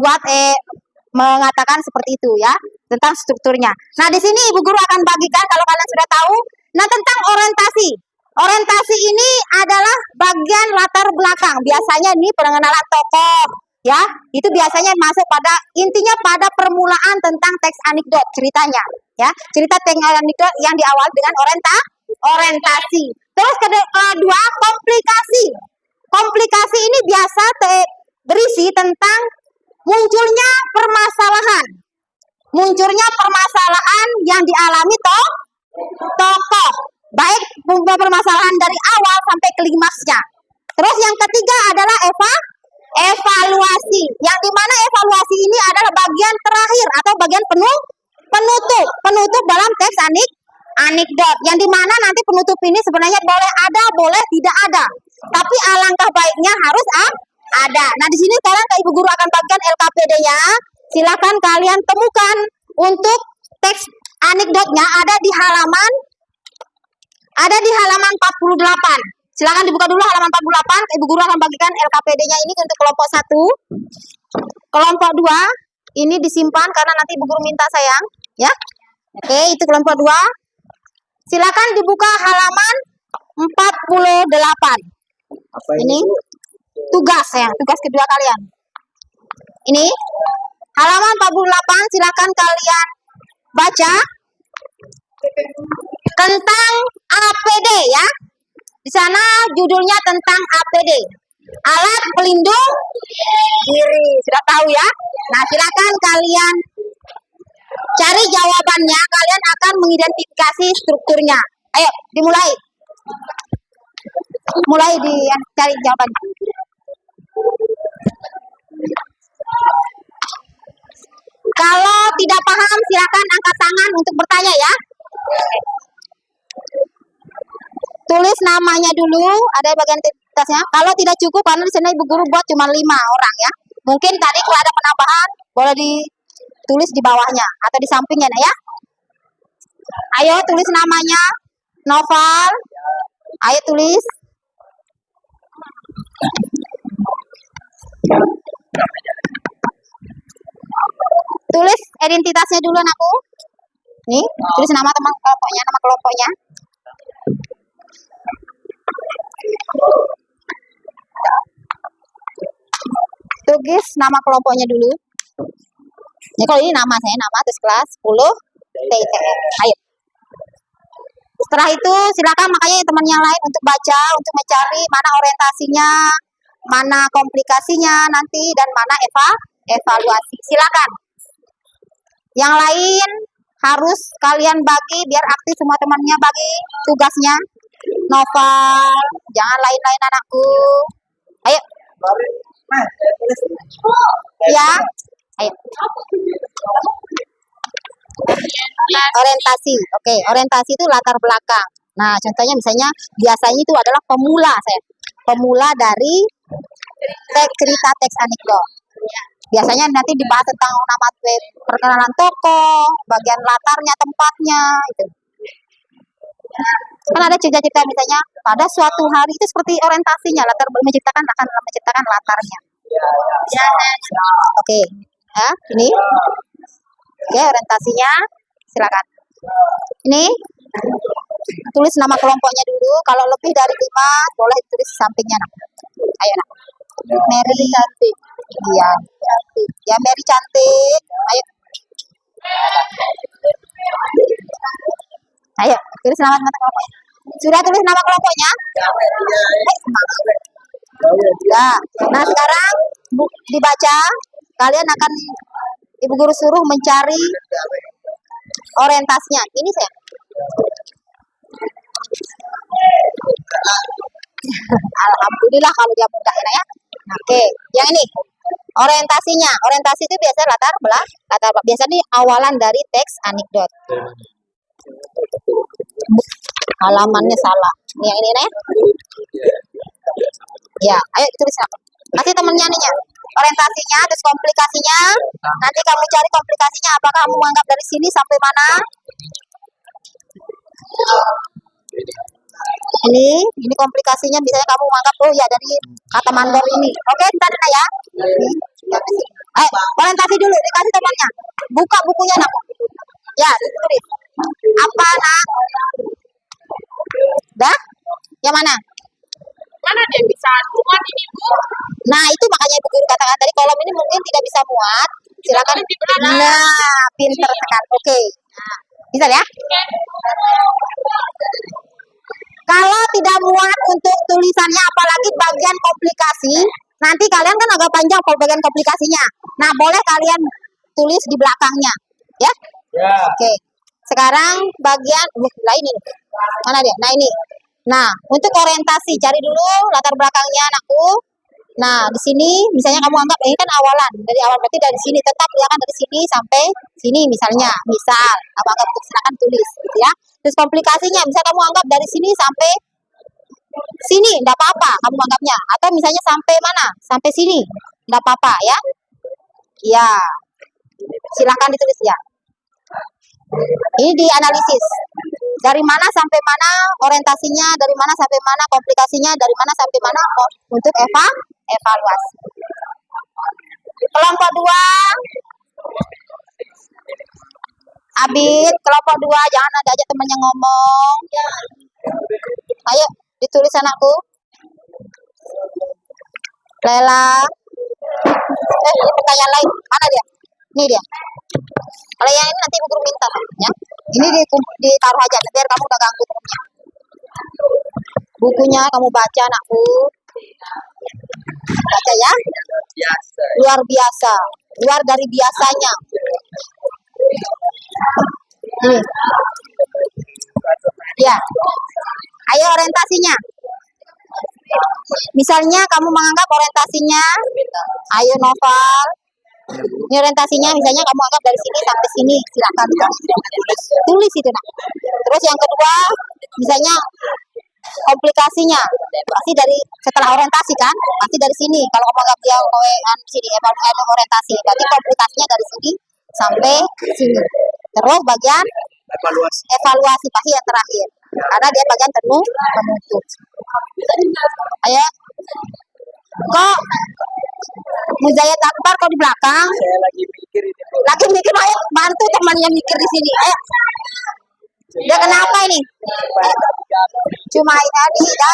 mengatakan seperti itu ya, tentang strukturnya. Nah, di sini Ibu Guru akan bagikan kalau kalian sudah tahu. Nah, tentang orientasi. Orientasi ini adalah bagian latar belakang. Biasanya ini pengenalan tokoh ya. Itu biasanya masuk pada intinya pada permulaan tentang teks anekdot ceritanya. Ya, cerita tentang anekdot yang diawali dengan orientasi. Terus kedua, komplikasi. Komplikasi ini biasa berisi tentang munculnya permasalahan. Munculnya permasalahan yang dialami tokoh. Baik permasalahan dari awal sampai klimaksnya. Terus yang ketiga adalah evaluasi. Yang dimana evaluasi ini adalah bagian terakhir atau bagian penutup dalam teks anekdot. Yang dimana nanti penutup ini sebenarnya boleh ada, boleh tidak ada. Tapi alangkah baiknya harus ada. Nah, di sini kalian Ibu Guru akan bagikan LKPD-nya. Silakan kalian temukan untuk teks anekdotnya ada di halaman 48. Silakan dibuka dulu halaman 48. Ibu Guru akan bagikan LKPD-nya ini untuk kelompok 1. Kelompok 2 ini disimpan karena nanti Ibu Guru minta sayang, ya. Oke, itu kelompok 2. Silakan dibuka halaman 48. Ini tugas ya, tugas kedua kalian. Ini halaman 48, silakan kalian baca tentang APD ya. Di sana judulnya tentang APD. Alat pelindung diri. Sudah tahu ya? Nah, silakan kalian cari jawabannya. Kalian akan mengidentifikasi strukturnya. Ayo, dimulai. Mulai cari jawabannya. Kalau tidak paham, silakan angkat tangan untuk bertanya ya. Tulis namanya dulu, ada bagian tasnya. Kalau tidak cukup, karena di sini Ibu Guru buat cuma 5 orang ya. Mungkin tadi kalau ada penambahan, boleh ditulis di bawahnya atau di sampingnya ya. Ayo tulis namanya, Noval. Ayo tulis. Tulis identitasnya dulu anakku. Nih, tulis nama teman kelompoknya, nama kelompoknya. Tulis nama kelompoknya dulu. Ya, kalau ini nama saya, nama terus kelas 10 TITN. Ayo. Setelah itu silakan makanya teman yang lain untuk baca, untuk mencari mana orientasinya, mana komplikasinya nanti, dan mana evaluasi. Silakan. Yang lain harus kalian bagi biar aktif semua temannya, bagi tugasnya. Novel, jangan lain-lain anakku. Ayo. Ya. Ayo. Orientasi. Oke, orientasi itu latar belakang. Nah, contohnya misalnya biasanya itu adalah pemula saya. Pemula dari cerita teks anekdot. Biasanya nanti dibahas tentang nama perkenalan tokoh, bagian latarnya, tempatnya itu. Kan ada cerita-cerita misalnya pada suatu hari itu seperti orientasinya, latar menciptakan latarnya. Oke. Ya, ini. Oke, orientasinya silakan. Ini tulis nama kelompoknya dulu. Kalau lebih dari 5 boleh tulis sampingnya. Nak. Ayo nak. Mary cantik. Iya, cantik. Ya Mary cantik. Ayo. Ayo, tulis nama kelompoknya. Sudah tulis nama kelompoknya? Ya. Nah, sekarang dibaca. Kalian akan Ibu Guru suruh mencari orientasinya. Ini saya. Alhamdulillah kalau dia mudah ya. Oke, yang ini orientasinya. Orientasi itu biasa latar biasa ini awalan dari teks anekdot. Halamannya salah. Ini yang ini nih. Ya, ayo tulis. Kasih temennya nih ya. Orientasinya, terus komplikasinya. Nanti kamu cari komplikasinya. Apakah kamu menganggap dari sini sampai mana? Ini komplikasinya. Biasanya kamu menganggap, oh ya dari kata mandor ini. Oke, bentar ya. Orientasi dulu. Dikasih temannya. Buka bukunya nak. Ya, tulis. Apa nak? Dah? Yang mana? Mana dia bisa muat ini Bu? Nah, itu makanya Ibu Guru katakan tadi kolom ini mungkin tidak bisa muat. Silakan. Nah, pinter sekali. Oke. Nah, Bisa ya? Kalau tidak muat untuk tulisannya, apalagi bagian komplikasi, nanti kalian kan agak panjang kalau bagian komplikasinya. Nah, boleh kalian tulis di belakangnya, ya? Ya. Oke. Sekarang bagian lain ini. Mana dia? Nah, ini. Nah, untuk orientasi cari dulu latar belakangnya anakku. Nah, di sini misalnya kamu anggap ini kan awalan. Dari awal berarti dari sini tetap ya kan, dari sini sampai sini misalnya. Misal, kamu anggap silakan tulis gitu ya. Terus komplikasinya bisa kamu anggap dari sini sampai sini, enggak apa-apa kamu anggapnya. Atau misalnya sampai mana? Sampai sini. Enggak apa-apa ya. Iya. Silakan ditulis ya. Ini dianalisis. Dari mana sampai mana orientasinya, dari mana sampai mana komplikasinya, dari mana sampai mana untuk evaluasi. Kelompok 2. Abid, kelompok 2 jangan ada aja temannya ngomong. Ayo, ditulis anakku. Lela. Ini pertanyaan lain. Mana dia? Ini dia. Kalau yang ini nanti guru minta ya. Ini ditaruh aja biar kamu gak ganggu temennya. Bukunya kamu baca anakku. Baca ya. Luar biasa. Luar dari biasanya. Ya. Ayo orientasinya. Misalnya kamu menganggap orientasinya, ayo novel. Ini orientasinya misalnya kamu anggap dari sini sampai sini, silakan tulis itu nak. Terus yang kedua, misalnya komplikasinya, pasti dari setelah orientasi kan, pasti dari sini. Kalau kamu anggap dia sini orientasi, berarti komplikasinya dari sini sampai sini. Terus bagian evaluasi pasti yang terakhir, karena dia bagian penutup. Ayo, kok Mujayat Akbar kok di belakang? Saya lagi mikir ini. Lagi mikir, ayo bantu temannya mikir di sini. Ayo. Dia kenapa ini? Cuma tadi ya.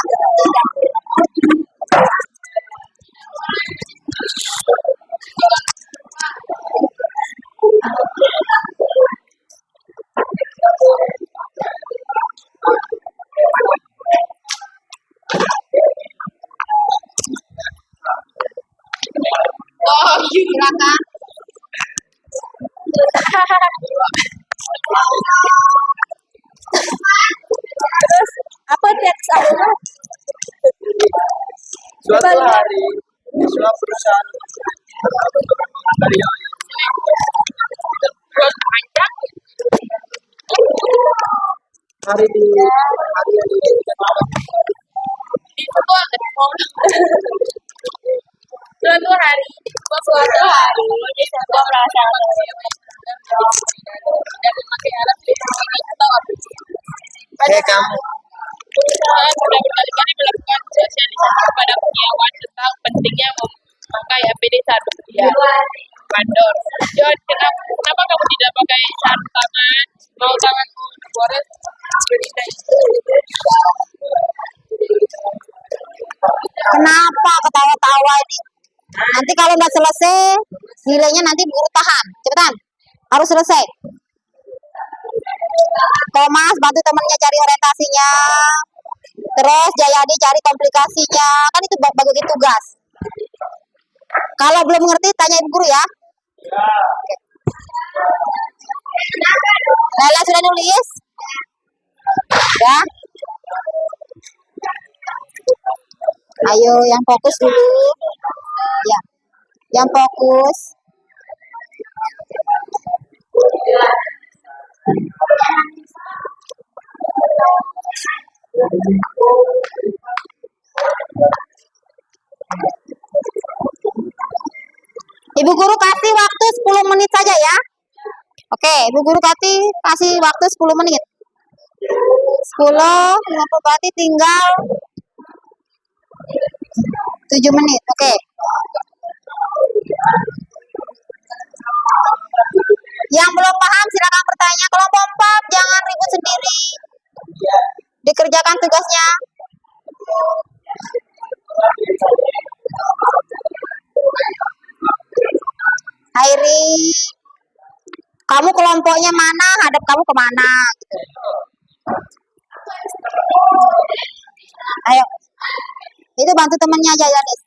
Silakan. Terus apa teks aku? Suatu hari di sebuah perusahaan hari di hari yang Suatu hari di sebuah perasaan dan memakai alat kamu perusahaan sudah berkali-kali melakukan sosialisasi kepada karyawan tentang pentingnya memakai APD saat bekerja. Mandor, John, kenapa kamu tidak pakai sarung tangan? Mau tanganmu digores? Berita itu. Kenapa ketawa-tawa ini? Nanti kalau nggak selesai, nilainya nanti guru tahan. Cepetan, harus selesai. Thomas, bantu temennya cari orientasinya. Terus Jayadi cari komplikasinya. Kan itu bagi tugas. Kalau belum ngerti, tanya ibu guru ya. Oke. Lela sudah nulis? Ya. Ayo yang fokus dulu. Ya. Yang fokus. Ibu guru kasih waktu 10 menit saja ya. Oke, Ibu guru kasih waktu 10 menit. 10, 50 berarti tinggal 7 menit. Oke. Yang belum paham silakan bertanya. Kelompok 4 jangan ribut sendiri. Dikerjakan tugasnya. Hairi, kamu kelompok kelompoknya mana, hadap kamu kemana. Gitu. Ayo. Itu bantu temennya aja, Yanis.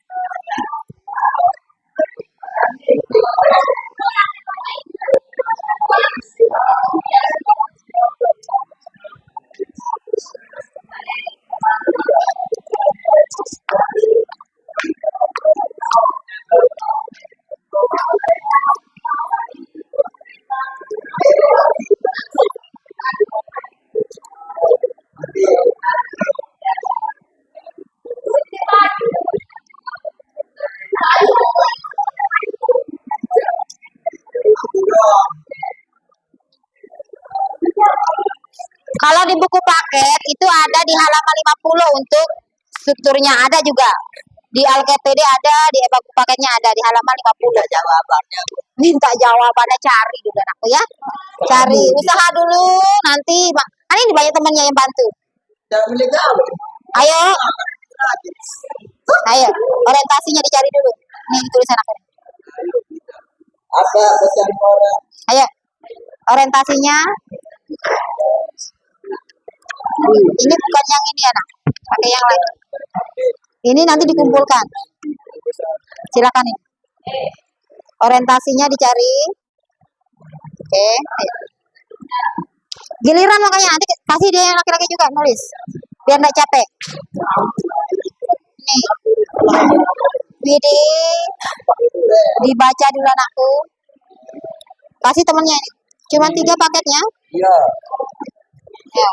Kalau di buku paket itu ada di halaman 50 untuk strukturnya, ada juga. Di LKPD ada, di buku paketnya ada di halaman 50. Jawabannya Minta jawabannya, cari dulu anakku ya. Cari, usaha dulu nanti. Ini banyak temannya yang bantu. jangan boleh tahu. Ayo. Ayo, orientasinya dicari dulu. Nih tulisan aku. Apa pesan orang? Ayo. Orientasinya. Ini bukan yang ini anak. Pakai yang lain. Ini nanti dikumpulkan. Silakan ini. Orientasinya dicari. Oke. Ayo. Giliran makanya nanti kasih dia yang laki-laki juga nulis. Biar nggak capek. Nih. Widi. Dibaca dulu anakku. Kasih temennya ini. Cuma 3 paketnya. Iya. Ya.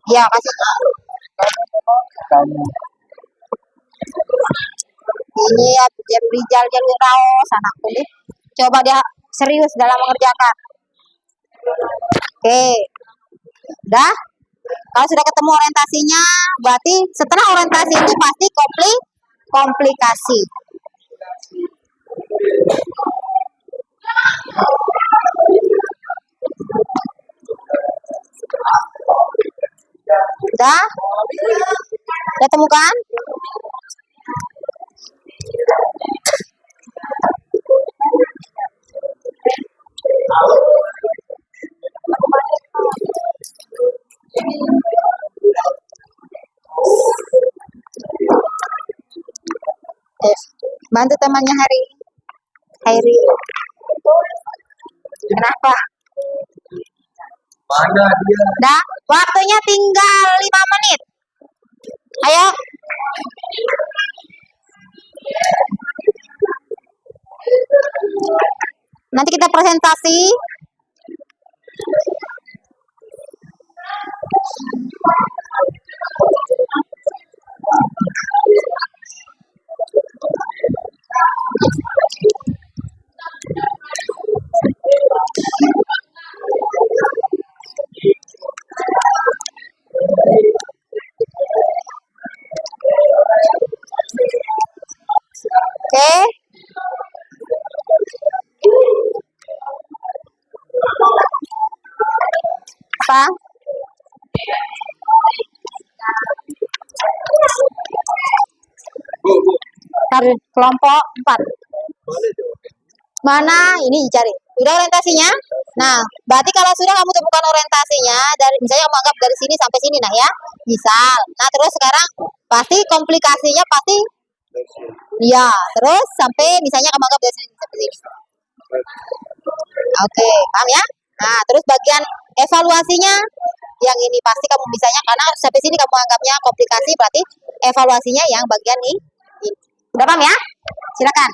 Ya, kasih. Ini ya Rijal jalur raos anakku nih. Coba dia serius dalam mengerjakan. Oke. Udah? Kalau sudah ketemu orientasinya, berarti setelah orientasi itu pasti komplikasi. Udah? Udah temukan? Bantu temannya Hairi. Kenapa? Mana dia? Dah, waktunya tinggal 5 menit. Ayo. Nanti kita presentasi. Oke. Apa? Cari kelompok 4. Mana? Ini dicari. Udah orientasinya? Nah, berarti kalau sudah kamu temukan orientasinya, dari misalnya kamu anggap dari sini sampai sini, nah ya, misal. Nah, terus sekarang pasti komplikasinya pasti, ya, terus sampai misalnya kamu anggap dari sini sampai sini. Oke, paham ya? Nah, terus bagian evaluasinya, yang ini pasti kamu bisanya, karena sampai sini kamu anggapnya komplikasi, berarti evaluasinya yang bagian ini. Udah paham ya? Silakan.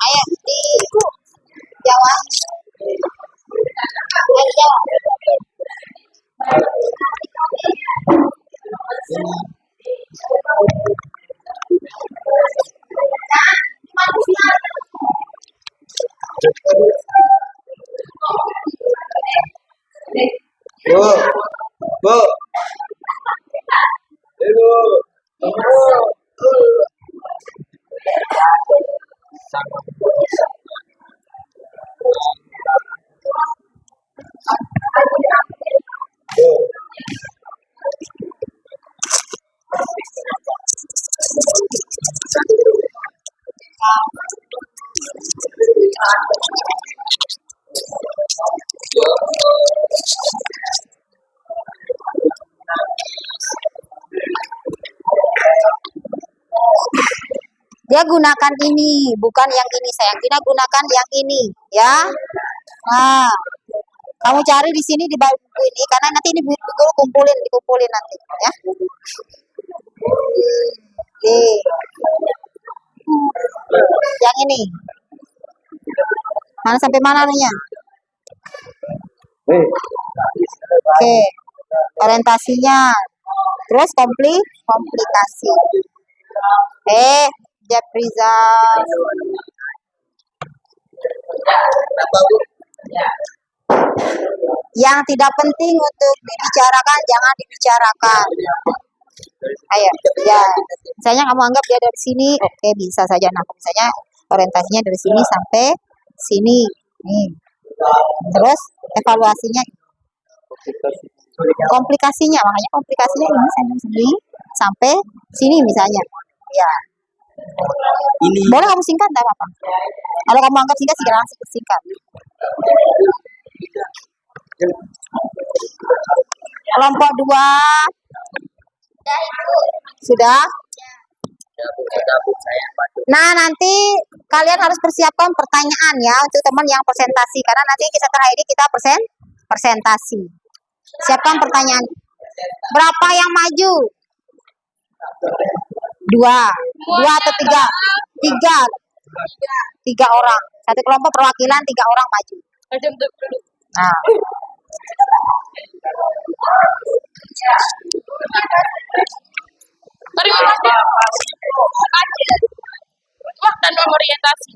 Ayo dijawab. Ayo jawab. Bu. Dia gunakan ini, bukan yang ini sayang. Dia gunakan yang ini, ya. Nah, kamu cari di sini di buku ini karena nanti ini guru dikumpulin nanti, ya. Oke. Yang ini. Mana sampai mana nih? Oke. Orientasinya. Terus komplikasi. Jeprizal. Yang tidak penting untuk dibicarakan jangan dibicarakan. Ayo, ya. Misalnya kamu anggap dia dari sini, oke bisa saja. Nah, misalnya orientasinya dari sini sampai sini. Nih. Terus evaluasinya, komplikasinya, makanya komplikasinya ini sini sampai sini misalnya. Ya. Boleh kamu singkat, enggak apa-apa. Kalau kamu anggap singkat, singkat. Kelompok 2 sudah. Nah, nanti kalian harus persiapkan pertanyaan ya untuk teman yang presentasi karena nanti setelah ini kita presentasi. Siapkan pertanyaan. Berapa yang maju? 2 atau 3? 3 orang. Satu kelompok perwakilan 3 orang maju. Nah. Dan orientasi.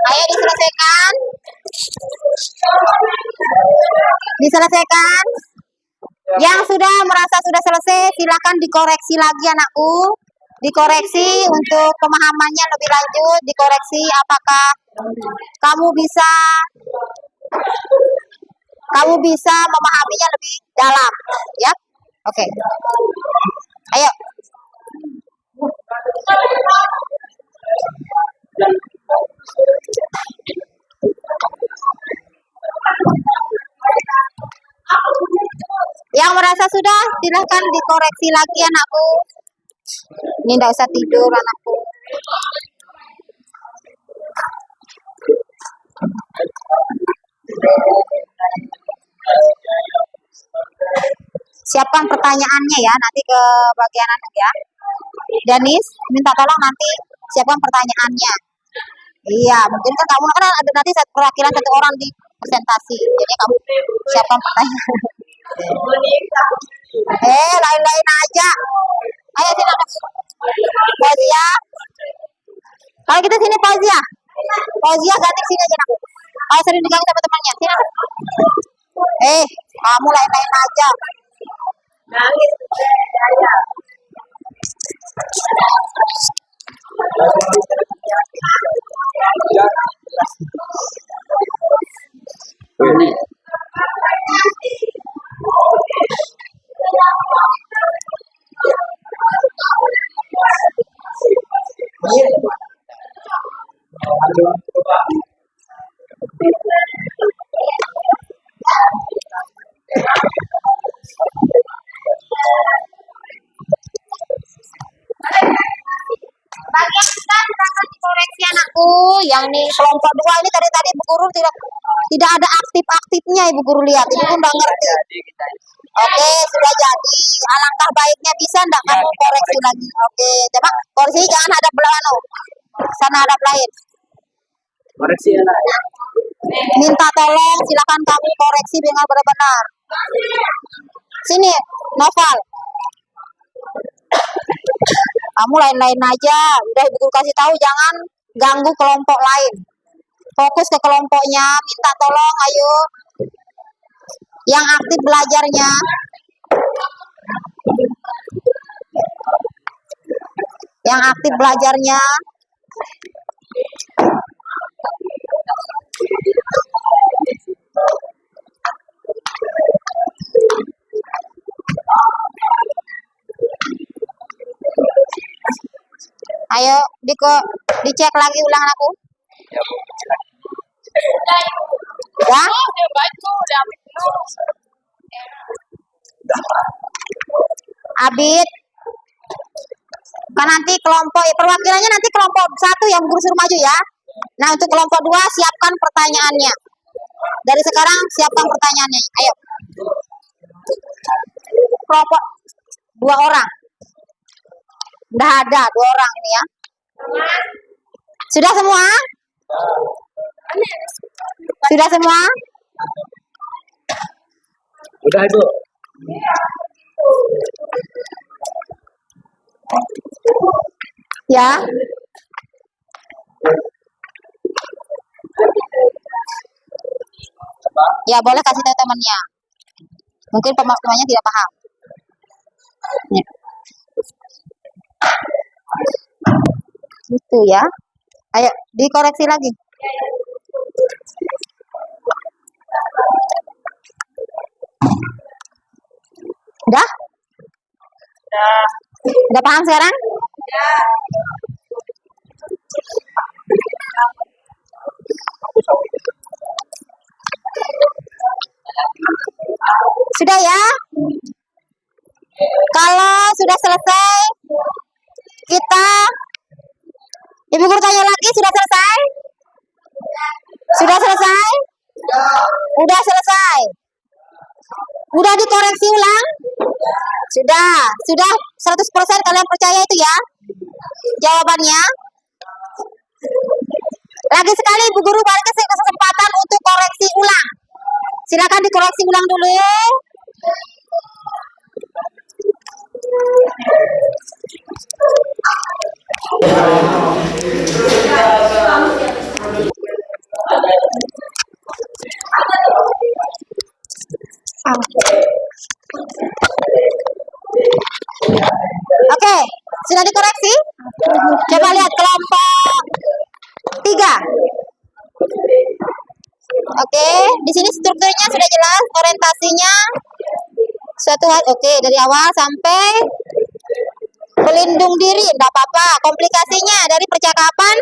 Ayo diselesaikan. Diselesaikan. Yang sudah merasa sudah selesai, silakan dikoreksi lagi anakku. Dikoreksi untuk pemahamannya lebih lanjut. Dikoreksi apakah kamu bisa memahaminya lebih dalam, ya? Oke. Ayo. Yang merasa sudah, silahkan dikoreksi lagi anakku. Ini enggak usah tidur anakku. Siapkan pertanyaannya ya, nanti ke bagian anak ya. Danis, minta tolong nanti siapkan pertanyaannya. Iya, mungkin kan kamu kan ada nanti perwakilan 1 orang di presentasi. Jadi kamu siapkan pertanyaan. Lain-lain aja. Ayo sini anak. Fauzia. Kalau kita sini Fauzia. Fauzia ganti sini aja nak. Kalau sering diganggu sama temannya, sini anak. Kamu lain-lain aja. Nangis. Bagian kita akan dikoreksi anakku. Yang nih kelompok 2 ini tadi Bu Guru tidak ada aktif-aktifnya Ibu Guru lihat. Ibu Guru nggak ngerti. Oke, sudah jadi. Alangkah baiknya bisa enggak kamu koreksi lagi. Oke, coba koreksi jangan hadap belakang. Sana hadap lain. Koreksi anak. Minta tolong, silakan kamu koreksi dengan benar-benar. Sini, Noval. Kamu lain-lain aja. Udah Ibu Guru kasih tahu jangan ganggu kelompok lain. Fokus ke kelompoknya, minta tolong, ayo. Yang aktif belajarnya. Yang aktif belajarnya. Ayo, dicek lagi ulangan aku. Ya? Udah baca, udah ambil dulu. Abid. Kan nanti kelompok perwakilannya nanti kelompok 1 yang guru suruh maju ya. Nah, untuk kelompok 2 siapkan pertanyaannya. Dari sekarang siapkan pertanyaannya. Ayo. Kelompok 2 orang. Udah ada 2 orang ini ya. Sudah semua? Sudah semua? Udah Ibu. Ya. Ya, boleh kasih tahu temannya. Mungkin pemahamannya tidak paham. Ya. Itu ya. Ayo, dikoreksi lagi. Udah? Udah paham sekarang? Sudah ya? Kalau sudah selesai, kita Ibu guru tanya lagi, sudah selesai? Sudah selesai? Udah selesai. Udah dikoreksi ulang? Sudah 100% kalian percaya itu ya? Jawabannya? Lagi sekali Ibu guru beri kesempatan untuk koreksi ulang. Silakan dikoreksi ulang dulu. Oke, sudah dikoreksi? Coba lihat kelompok 3. Oke, di sini strukturnya sudah jelas, orientasinya suatu hal. Oke, dari awal sampai pelindung diri, enggak apa-apa. Komplikasinya dari percakapan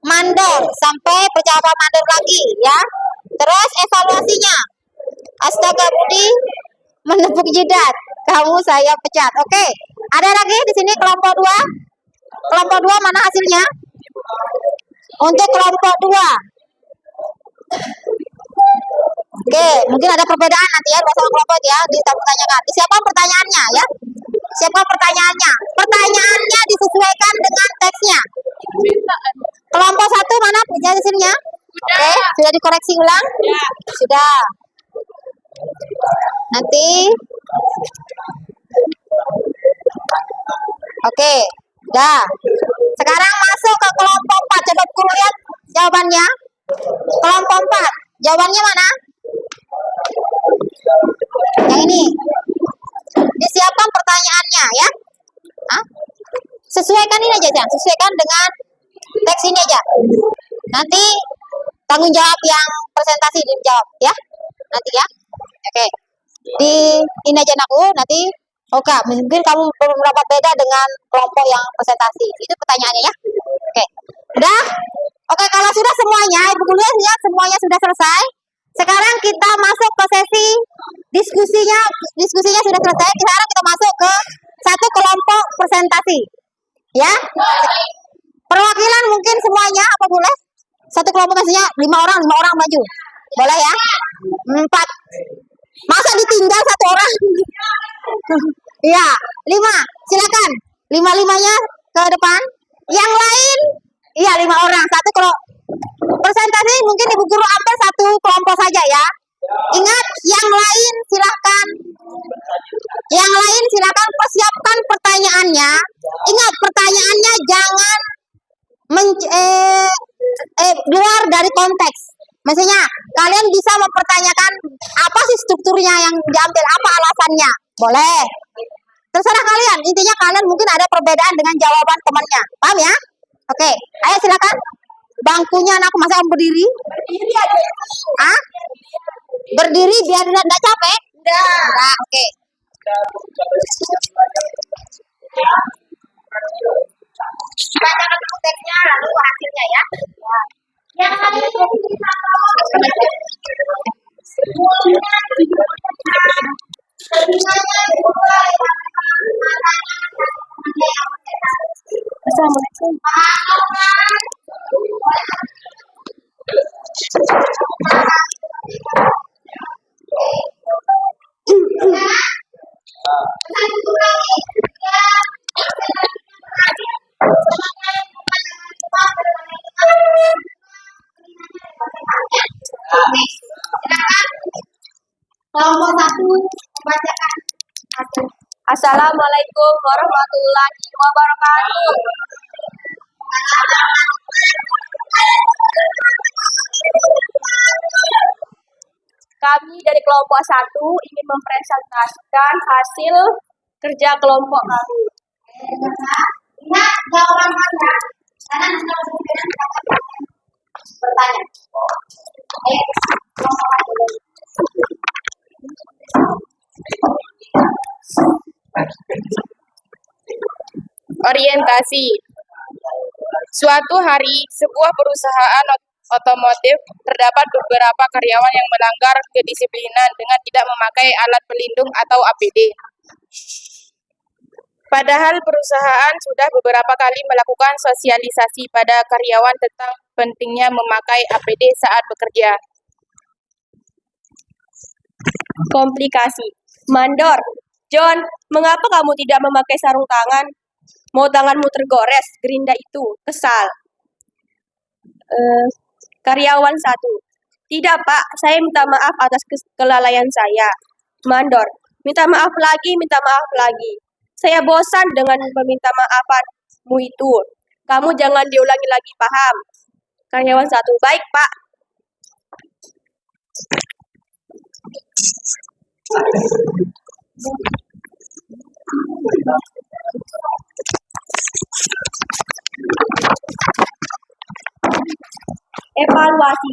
mandor sampai percakapan mandor lagi ya. Terus evaluasinya. Astaga Budi menepuk jidat. Kamu saya pecat. Oke. Ada lagi di sini kelompok 2. Kelompok 2 mana hasilnya? Untuk kelompok 2. Oke, mungkin ada perbedaan nanti ya sama kelompok ya, ditanyakan. Siapkan pertanyaannya ya. Siapkan pertanyaannya. Pertanyaannya disesuaikan dengan teksnya. Kelompok 1 mana hasilnya? Oke, sudah dikoreksi ulang? Sudah. Nanti oke, dah. Sekarang masuk ke kelompok 4. Coba guru lihat jawabannya. Kelompok 4. Jawabannya mana? Yang ini. Disiapkan pertanyaannya ya. Hah? Sesuaikan ini aja, Jang. Sesuaikan dengan teks ini aja. Nanti tanggung jawab yang presentasi dijawab ya. Nanti ya. Oke. Di ini aja aku nanti. Oke, mungkin kamu mendapat beda dengan kelompok yang presentasi. Itu pertanyaannya ya. Oke. Udah? Oke, kalau sudah semuanya, Ibu guru ya, semuanya sudah selesai. Sekarang kita masuk ke sesi diskusinya. Diskusinya sudah selesai. Sekarang kita masuk ke satu kelompok presentasi. Ya. Perwakilan mungkin semuanya apa boleh? Satu kelompok maksudnya 5 orang maju. Boleh ya? 4. Masa ditinggal 1 orang? Ya, 5. Silakan. 5-5-nya ke depan. Yang lain, iya 5 orang. Satu kalau presentasi mungkin Ibu guru ambil 1 kelompok saja ya. Ingat, yang lain silakan. Yang lain silakan persiapkan pertanyaannya. Ingat, pertanyaannya jangan luar dari konteks. Maksudnya kalian bisa mempertanyakan apa sih strukturnya yang diambil, apa alasannya, boleh. Terserah kalian. Intinya kalian mungkin ada perbedaan dengan jawaban temannya, paham ya? Oke, ayo silakan. Bangkunya anakku masa berdiri? Berdiri aja. Ah? Berdiri biar tidak capek? Enggak. Oke. Bacakan dulu teksnya lalu hasilnya ya. Yang tadi Assalamualaikum. Kelompok satu membacakan hasil. Assalamualaikum warahmatullahi wabarakatuh. Kami dari kelompok 1 ingin mempresentasikan hasil kerja kelompok kami. Ingat jawaban kalian. Karena sudah bertanya. Orientasi. Suatu hari, sebuah perusahaan otomotif terdapat beberapa karyawan yang melanggar kedisiplinan dengan tidak memakai alat pelindung atau APD. Padahal perusahaan sudah beberapa kali melakukan sosialisasi pada karyawan tentang pentingnya memakai APD saat bekerja. Komplikasi. Mandor, John, mengapa kamu tidak memakai sarung tangan? Mau tanganmu tergores, gerinda itu, kesal. Karyawan 1. Tidak, Pak, saya minta maaf atas kelalaian saya. Mandor, minta maaf lagi. Saya bosan dengan meminta maafanmu itu. Kamu jangan diulangi lagi, paham? Karyawan 1. Baik, Pak. Evaluasi.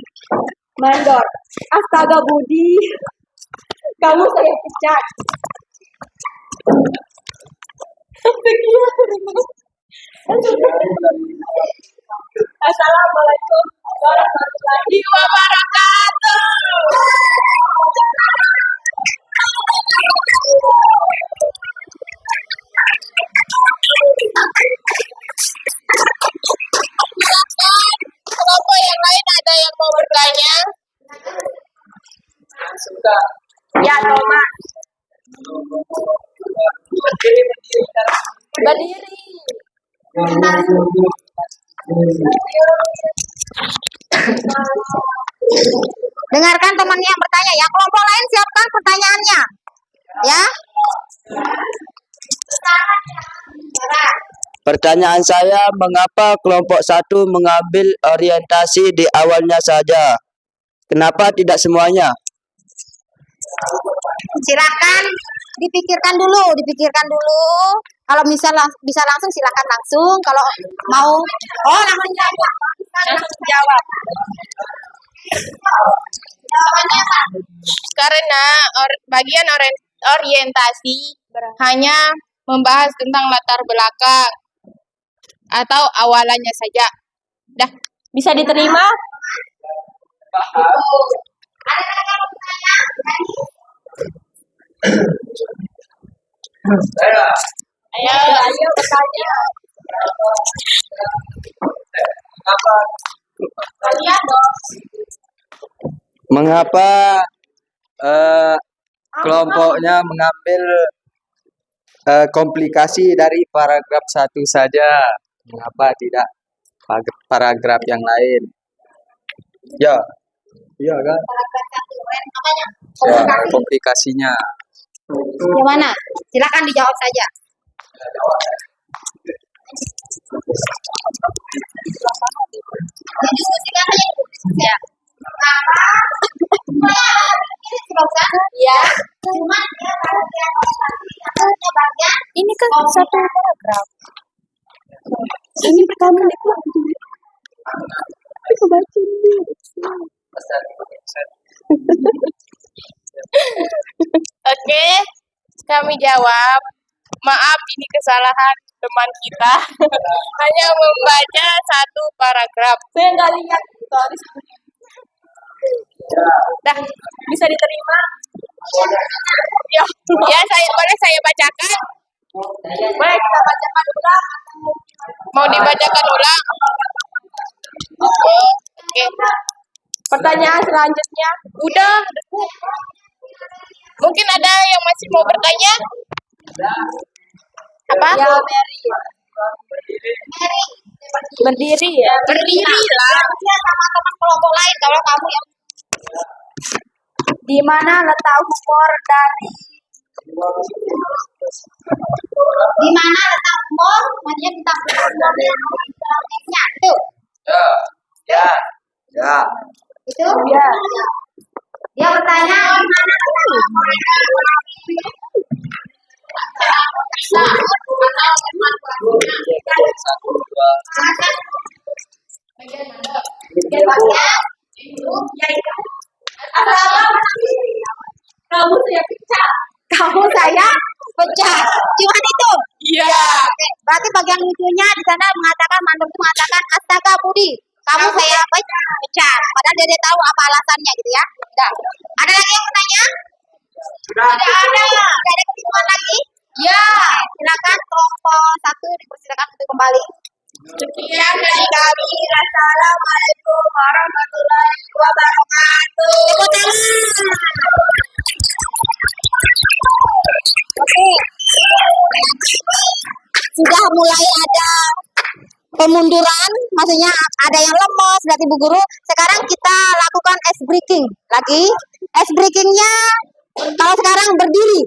Mandor, astaga Budi, kamu saya pecat. Assalamualaikum warahmatullahi wabarakatuh. Kelompok yang lain ada yang mau bertanya? Ya, Thomas. Berdiri. Dengarkan temannya yang bertanya ya. Kelompok lain siapkan pertanyaannya. Ya. Pertanyaan saya, mengapa kelompok 1 mengambil orientasi di awalnya saja? Kenapa tidak semuanya? Silakan dipikirkan dulu. Kalau bisa langsung silakan langsung. Kalau mau langsung jawab. Langsung jawab. Jawabannya apa? Karena bagian orientasi hanya membahas tentang latar belakang atau awalannya saja. Dah, Bisa diterima? Ayo bertanya. Mengapa kelompoknya mengambil komplikasi dari paragraf 1 saja? Mengapa tidak paragraf yang lain? Ya, iya kan? Ya, komplikasinya. Yang mana? Silakan dijawab saja. Diskusikan aja. Ya. Ya. Cuman dia kalau dia satu bagian Ini kan satu paragraf. Ini pertama itu. Aku baca dulu. Oke, kami jawab. Maaf, ini kesalahan teman kita. Hanya membaca satu paragraf. Saya nggak lihat tulis. Dah, bisa diterima? Ya, ya boleh saya bacakan. Boleh kita bacakan ulang. Mau dibacakan ulang? Oke. Pertanyaan selanjutnya. Udah. Mungkin ada yang masih mau bertanya? Apa? Ya, Mary. Berdiri ya? Berdiri lah. sama teman kelompok lain kalau kamu yang Di mana letak humor dari di mana letak humor? Maksudnya kita humornya tuh. Ya. Itu? Ya. Dia bertanya di mana letak humor? Kamu saya pecah. Cuman itu. Iya. Oke. Berarti bagian lucunya di sana mengatakan mandor itu mengatakan astaga Budi, kamu saya pecah. Padahal dia tahu apa alasannya gitu ya. Udah. Ada lagi yang bertanya? Tidak ada. Tidak ada kesimpulan lagi? Ya. Silakan kelompok 1 dipersilakan untuk kembali. Sekian dari kami. Assalamualaikum warahmatullahi wabarakatuh. Tepuk tangan. Oke. Sudah mulai ada pemunduran, maksudnya ada yang lemes, berarti Bu Guru. Sekarang kita lakukan ice breaking lagi. Ice breakingnya kalau sekarang berdiri,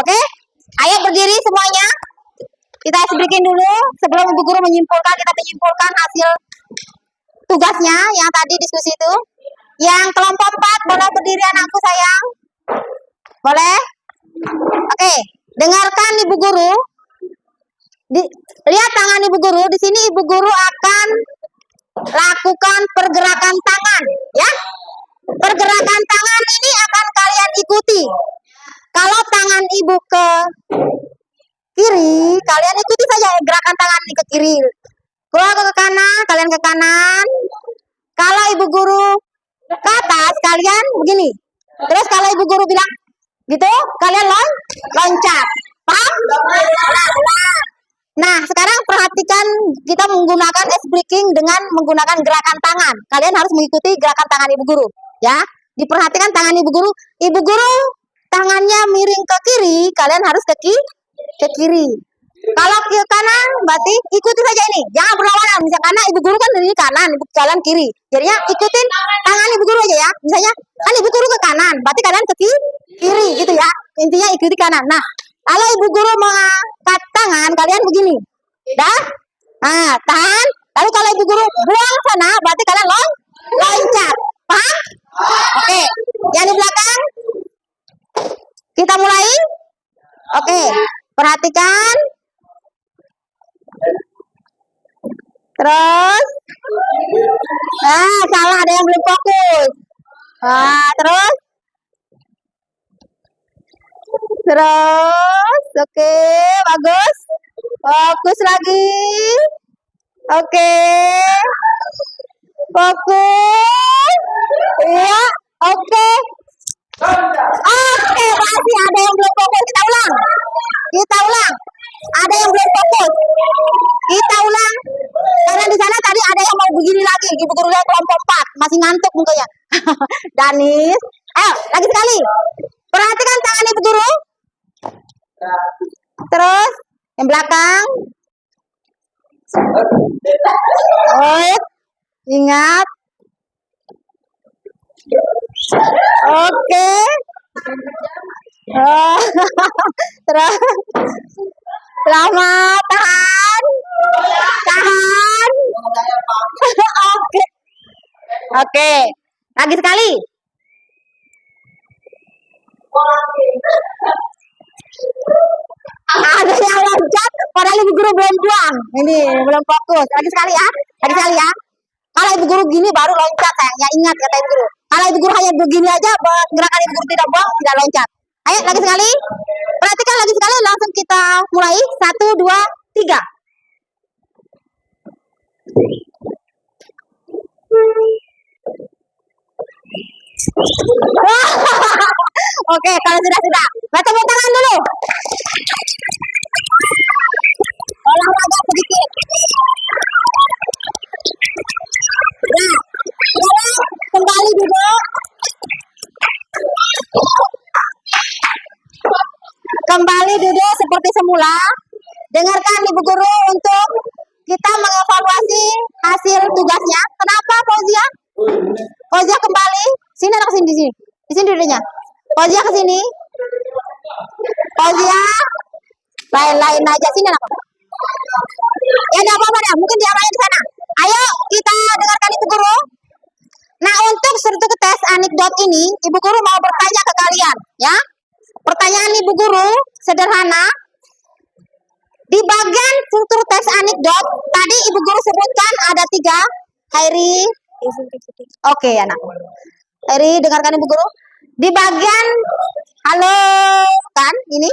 oke? Ayo berdiri semuanya. Kita ice breaking dulu sebelum Bu Guru menyimpulkan. Kita menyimpulkan hasil tugasnya yang tadi diskusi itu. Yang kelompok 4 boleh berdiri anakku sayang. Boleh? Oke, dengarkan Ibu Guru. Lihat tangan Ibu Guru. Di sini Ibu Guru akan lakukan pergerakan tangan, ya. Pergerakan tangan ini akan kalian ikuti. Kalau tangan Ibu ke kiri, kalian ikuti saja gerakan tangan ini ke kiri. Kalau ke kanan, kalian ke kanan. Kalau Ibu Guru ke atas, kalian begini. Terus kalau Ibu Guru bilang gitu, kalian loncat. Paham? Nah, sekarang perhatikan kita menggunakan ice breaking dengan menggunakan gerakan tangan. Kalian harus mengikuti gerakan tangan Ibu Guru, ya. Diperhatikan tangan Ibu Guru. Ibu Guru tangannya miring ke kiri, kalian harus ke kiri. Kalau ke kanan, berarti ikuti saja ini. Jangan berlawanan. Misalnya karena Ibu Guru kan dari kanan, Ibu jalan kiri. Jadinya ikutin tangan Ibu Guru aja ya. Misalnya kan Ibu Guru ke kanan, berarti kalian ke kiri gitu ya. Intinya ikuti kanan. Nah, kalau Ibu Guru mengangkat tangan, kalian begini. Dah? Nah, tahan. Lalu kalau Ibu Guru buang sana, berarti kalian loncat. Paham? Oke. Yang di belakang. Kita mulai. Oke. Perhatikan. Terus. Salah. Ada yang belum fokus. Terus. Terus, oke, bagus. Fokus lagi. Oke. Fokus. Iya, oke. Oke, masih ada yang belum fokus. Kita ulang. Ada yang belum fokus. Kita ulang. Karena di sana tadi ada yang mau begini lagi. Ibu Guru lihat kelompok 4. Masih ngantuk mukanya. Danis. Ayo, lagi sekali. Perhatikan tangan Ibu Guru. Terus yang belakang. Ingat. Oke. Terus. Selamat tahan. Tahan. Oke. Oke. Lagi sekali. Ada yang loncat, padahal ibu guru belum buang. Ini belum fokus. Lagi sekali ya. Lagi sekali ya. Kalau ibu guru gini baru loncat sayangnya. Ingat kata ibu guru. Kalau ibu guru hanya begini aja, gerakan ibu guru tidak buang, tidak loncat. Ayo lagi sekali. Perhatikan lagi sekali. Langsung kita mulai. 1, 2, 3. Oke, kalau sudah. Tepuk tangan dulu. Olahraga sedikit. Nah, kembali duduk. Kembali duduk seperti semula. Dengarkan ibu guru untuk kita mengevaluasi hasil tugasnya. Kenapa Fauzia? Fauzia kembali. Sini anak sini di sini. Di sini duduknya. Fauzia ke sini. Fauzia. Lain-lain aja sini anak. Ya enggak apa-apa dah. Mungkin diarahin ke sana. Ayo kita dengarkan ibu guru. Nah, untuk struktur tes anekdot ini, ibu guru mau bertanya ke kalian, ya. Pertanyaan ibu guru sederhana. Di bagian struktur tes anekdot, tadi ibu guru sebutkan ada 3. Hairi. Oke, anak. Hairi, dengarkan ibu guru. Di bagian, halo, kan, ini.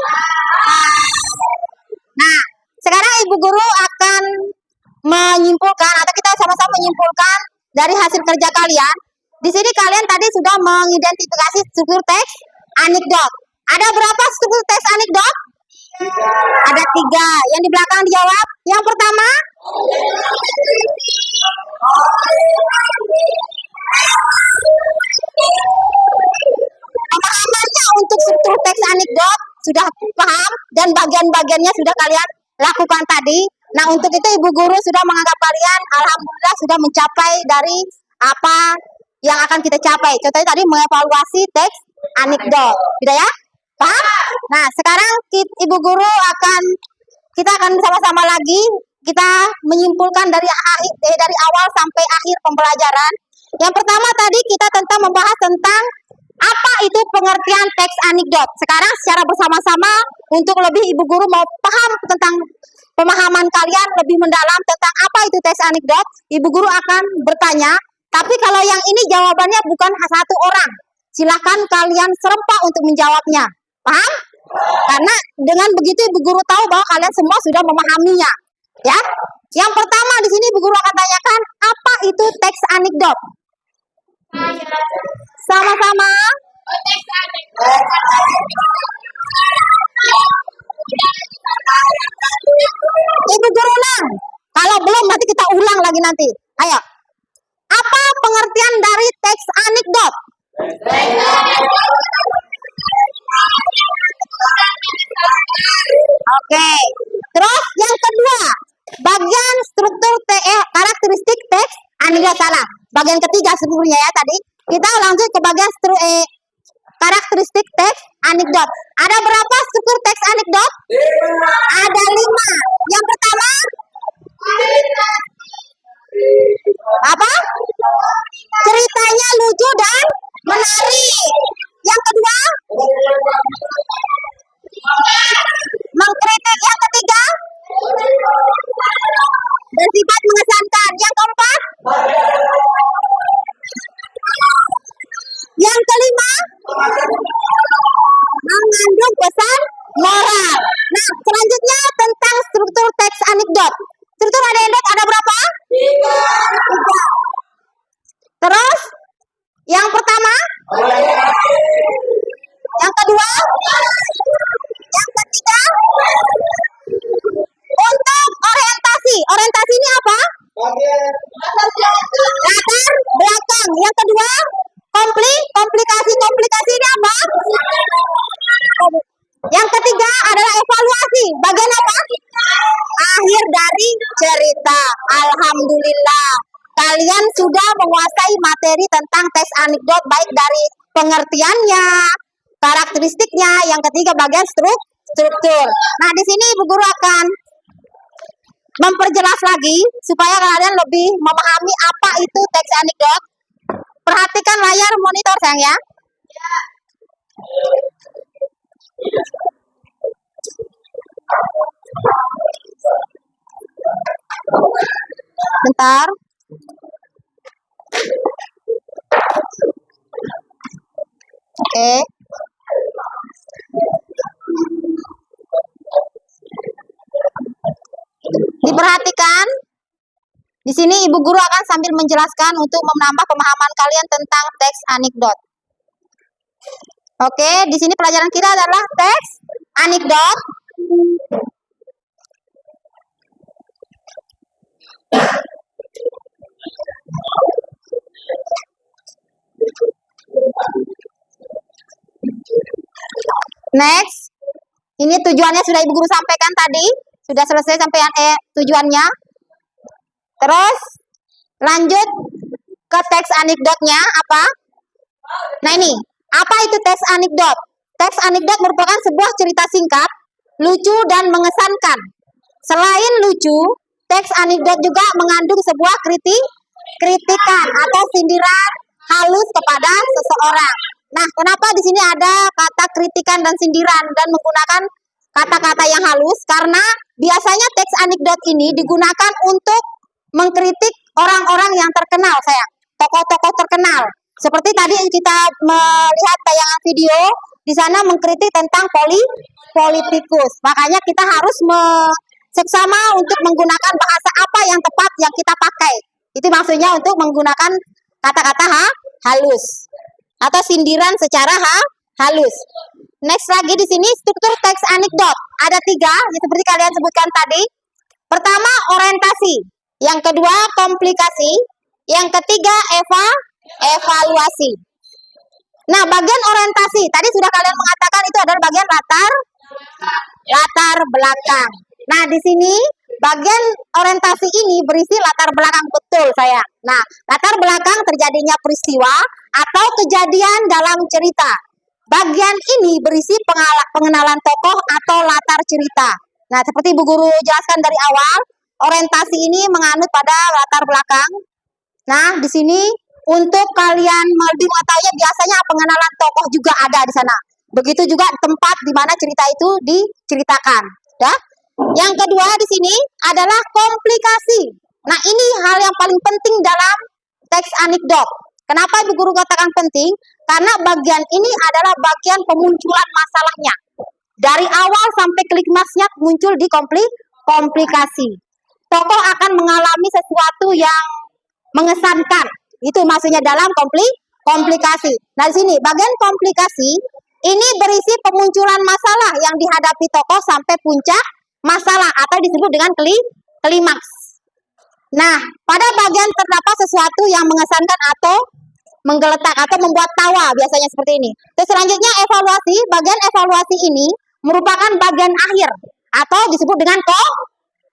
Nah, sekarang ibu guru akan menyimpulkan, atau kita sama-sama menyimpulkan dari hasil kerja kalian. Di sini kalian tadi sudah mengidentifikasi struktur teks anekdot. Ada berapa struktur teks anekdot? Ada 3. Yang di belakang dijawab. Yang pertama? Pemahamannya untuk struktur teks anekdot sudah paham dan bagian-bagiannya sudah kalian lakukan tadi. Nah, untuk itu ibu guru sudah menganggap kalian alhamdulillah sudah mencapai dari apa yang akan kita capai. Contohnya tadi mengevaluasi teks anekdot. Tidak ya? Paham? Nah, sekarang ibu guru kita akan bersama-sama lagi kita menyimpulkan dari awal sampai akhir pembelajaran. Yang pertama tadi kita tentang membahas tentang apa itu pengertian teks anekdot. Sekarang secara bersama-sama untuk lebih ibu guru mau paham tentang pemahaman kalian lebih mendalam tentang apa itu teks anekdot, ibu guru akan bertanya. Tapi kalau yang ini jawabannya bukan satu orang. Silakan kalian serempak untuk menjawabnya. Paham? Karena dengan begitu ibu guru tahu bahwa kalian semua sudah memahaminya. Ya. Yang pertama di sini ibu guru akan tanyakan apa itu teks anekdot. Sama-sama. Ibu guru Nang, kalau belum nanti kita ulang lagi nanti. Ayo. Apa pengertian dari teks anekdot? Oke. Terus yang kedua, bagian struktur karakteristik teks anekdot salah. Bagian ketiga sebenarnya ya tadi. Kita langsung ke bagian karakteristik teks anekdot. Ada berapa struktur teks anekdot? Ada 5. Yang pertama? Apa? Ceritanya lucu dan menarik. Yang kedua? Mengkritik. Yang ketiga? Bersifat mengesankan. Yang keempat? Yang kelima? Mengandung pesan moral. Nah, selanjutnya tentang struktur teks anekdot. Struktur anekdot ada berapa? 3. Terus? Yang pertama? Yang kedua? Yang ketiga? Untuk orientasi. Orientasi ini apa? Latar belakang. Yang kedua? Komplikasi. Komplikasi ini apa? Yang ketiga adalah evaluasi. Bagian apa? Akhir dari cerita. Alhamdulillah. Kalian sudah menguasai materi tentang teks anekdot baik dari pengertiannya, karakteristiknya, yang ketiga bagian struktur. Nah, di sini ibu guru akan memperjelas lagi supaya kalian lebih memahami apa itu teks anekdot. Perhatikan layar monitor sayang ya. Bentar. Oke. Diperhatikan. Di sini ibu guru akan sambil menjelaskan untuk menambah pemahaman kalian tentang teks anekdot. Oke, di sini pelajaran kita adalah teks anekdot. Next, ini tujuannya sudah ibu guru sampaikan tadi, sudah selesai sampai tujuannya. Terus lanjut ke teks anekdotnya apa? Nah ini, apa itu teks anekdot? Teks anekdot merupakan sebuah cerita singkat, lucu dan mengesankan. Selain lucu, teks anekdot juga mengandung sebuah kritikan atau sindiran halus kepada seseorang. Nah, kenapa di sini ada kata kritikan dan sindiran dan menggunakan kata-kata yang halus? Karena biasanya teks anekdot ini digunakan untuk mengkritik orang-orang yang terkenal, sayang. Tokoh-tokoh terkenal. Seperti tadi kita melihat tayangan video, di sana mengkritik tentang politikus. Makanya kita harus seksama untuk menggunakan bahasa apa yang tepat yang kita pakai. Itu maksudnya untuk menggunakan kata-kata halus atau sindiran secara halus. Next lagi di sini struktur teks anekdot ada 3 seperti kalian sebutkan tadi. Pertama orientasi, yang kedua komplikasi, yang ketiga evaluasi. Nah bagian orientasi tadi sudah kalian mengatakan itu adalah bagian latar belakang. Nah di sini bagian orientasi ini berisi latar belakang betul sayang. Nah latar belakang terjadinya peristiwa atau kejadian dalam cerita. Bagian ini berisi pengenalan tokoh atau latar cerita. Nah, seperti Bu Guru jelaskan dari awal, orientasi ini menganut pada latar belakang. Nah, di sini untuk kalian lebih mengetahuinya biasanya pengenalan tokoh juga ada di sana. Begitu juga tempat di mana cerita itu diceritakan. Ya. Yang kedua di sini adalah komplikasi. Nah, ini hal yang paling penting dalam teks anekdot. Kenapa Ibu Guru katakan penting? Karena bagian ini adalah bagian pemunculan masalahnya. Dari awal sampai klimaksnya muncul di komplikasi. Tokoh akan mengalami sesuatu yang mengesankan. Itu maksudnya dalam komplikasi. Nah, di sini bagian komplikasi ini berisi pemunculan masalah yang dihadapi tokoh sampai puncak masalah atau disebut dengan klimaks. Nah, pada bagian terdapat sesuatu yang mengesankan atau menggeletak atau membuat tawa biasanya seperti ini. Terus selanjutnya evaluasi. Bagian evaluasi ini merupakan bagian akhir atau disebut dengan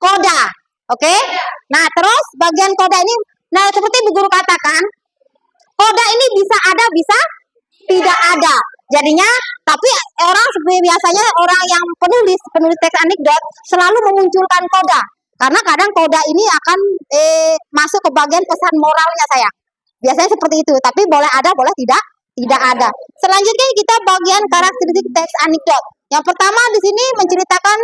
koda. Oke? Nah, terus bagian koda ini, nah seperti Bu Guru katakan, koda ini bisa ada, bisa tidak ada. Jadinya, tapi orang seperti biasanya orang yang penulis teks anekdot selalu memunculkan koda. Karena kadang koda ini akan masuk ke bagian pesan moralnya sayang. Biasanya seperti itu, tapi boleh ada, boleh tidak ada. Selanjutnya kita bagian karakteristik teks anekdot. Yang pertama di sini menceritakan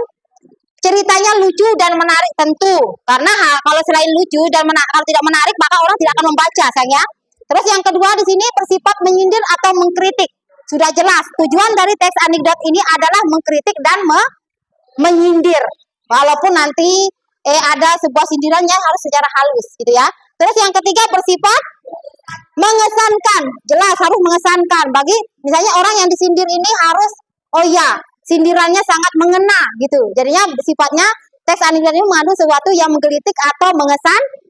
ceritanya lucu dan menarik tentu. Karena kalau selain lucu dan kalau tidak menarik maka orang tidak akan membaca sayang ya. Terus yang kedua di sini bersifat menyindir atau mengkritik. Sudah jelas tujuan dari teks anekdot ini adalah mengkritik dan menyindir. Walaupun nanti ada sebuah sindirannya harus secara halus gitu ya. Terus yang ketiga bersifat mengesankan, jelas harus mengesankan. Bagi misalnya orang yang disindir ini harus, oh ya, sindirannya sangat mengena gitu. Jadinya sifatnya teks anekdot ini mengandung sesuatu yang menggelitik atau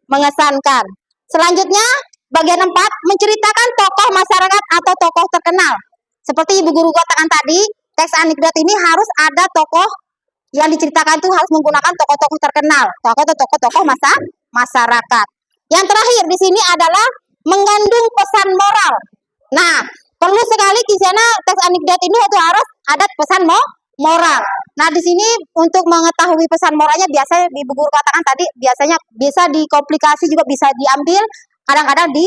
mengesankan. Selanjutnya bagian 4 menceritakan tokoh masyarakat atau tokoh terkenal. Seperti Ibu Guru katakan tadi, teks anekdot ini harus ada tokoh yang diceritakan itu harus menggunakan tokoh-tokoh terkenal, tokoh-tokoh masyarakat. Yang terakhir di sini adalah mengandung pesan moral. Nah, perlu sekali di sana teks anekdot ini harus ada pesan moral. Nah, di sini untuk mengetahui pesan moralnya biasanya Ibu Guru katakan tadi biasanya bisa dikomplikasi juga bisa diambil, kadang-kadang di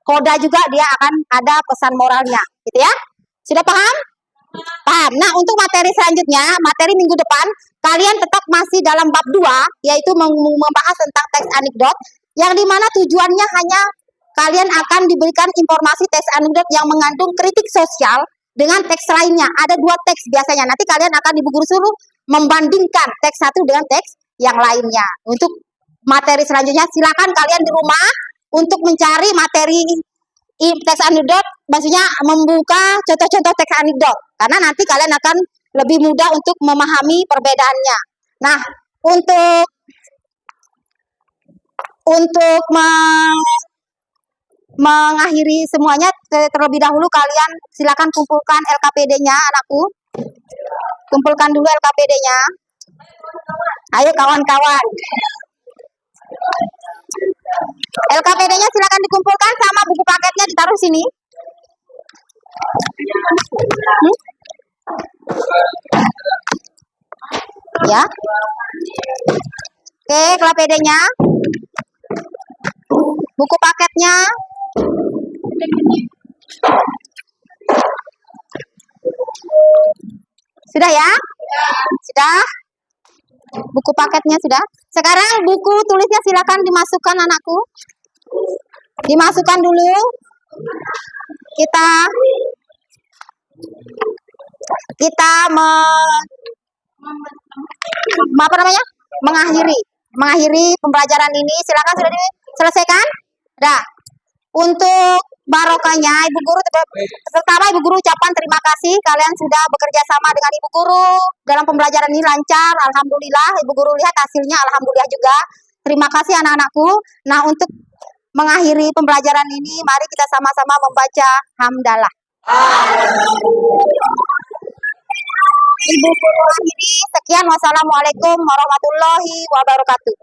koda juga dia akan ada pesan moralnya, gitu ya. Sudah paham? Paham. Nah, untuk materi selanjutnya, materi minggu depan, kalian tetap masih dalam bab 2, yaitu membahas tentang teks anekdot, yang dimana tujuannya hanya kalian akan diberikan informasi teks anekdot yang mengandung kritik sosial dengan teks lainnya. Ada 2 teks biasanya. Nanti kalian akan Ibu Guru suruh membandingkan teks satu dengan teks yang lainnya. Untuk materi selanjutnya, silakan kalian di rumah untuk mencari materi teks anekdot, maksudnya membuka contoh-contoh teks anekdot. Karena nanti kalian akan lebih mudah untuk memahami perbedaannya. Nah, untuk mengakhiri semuanya, terlebih dahulu kalian silakan kumpulkan LKPD-nya, anakku. Kumpulkan dulu LKPD-nya. Ayo kawan-kawan. LKPD-nya silakan dikumpulkan sama buku paketnya ditaruh sini. Ya. Oke, LKPD-nya. Buku paketnya. Sudah ya? Sudah? Buku paketnya sudah? Sekarang buku tulisnya silakan dimasukkan, anakku. Dimasukkan dulu. Kita mengakhiri pembelajaran ini. Silakan sudah diselesaikan? Dah. Untuk barokahnya, Ibu Guru pertama Ibu Guru ucapkan terima kasih kalian sudah bekerja sama dengan Ibu Guru dalam pembelajaran ini lancar. Alhamdulillah, Ibu Guru lihat hasilnya alhamdulillah juga. Terima kasih anak-anakku. Nah, untuk mengakhiri pembelajaran ini, mari kita sama-sama membaca hamdalah. Ibu Guru akhiri, sekian, wassalamualaikum warahmatullahi wabarakatuh.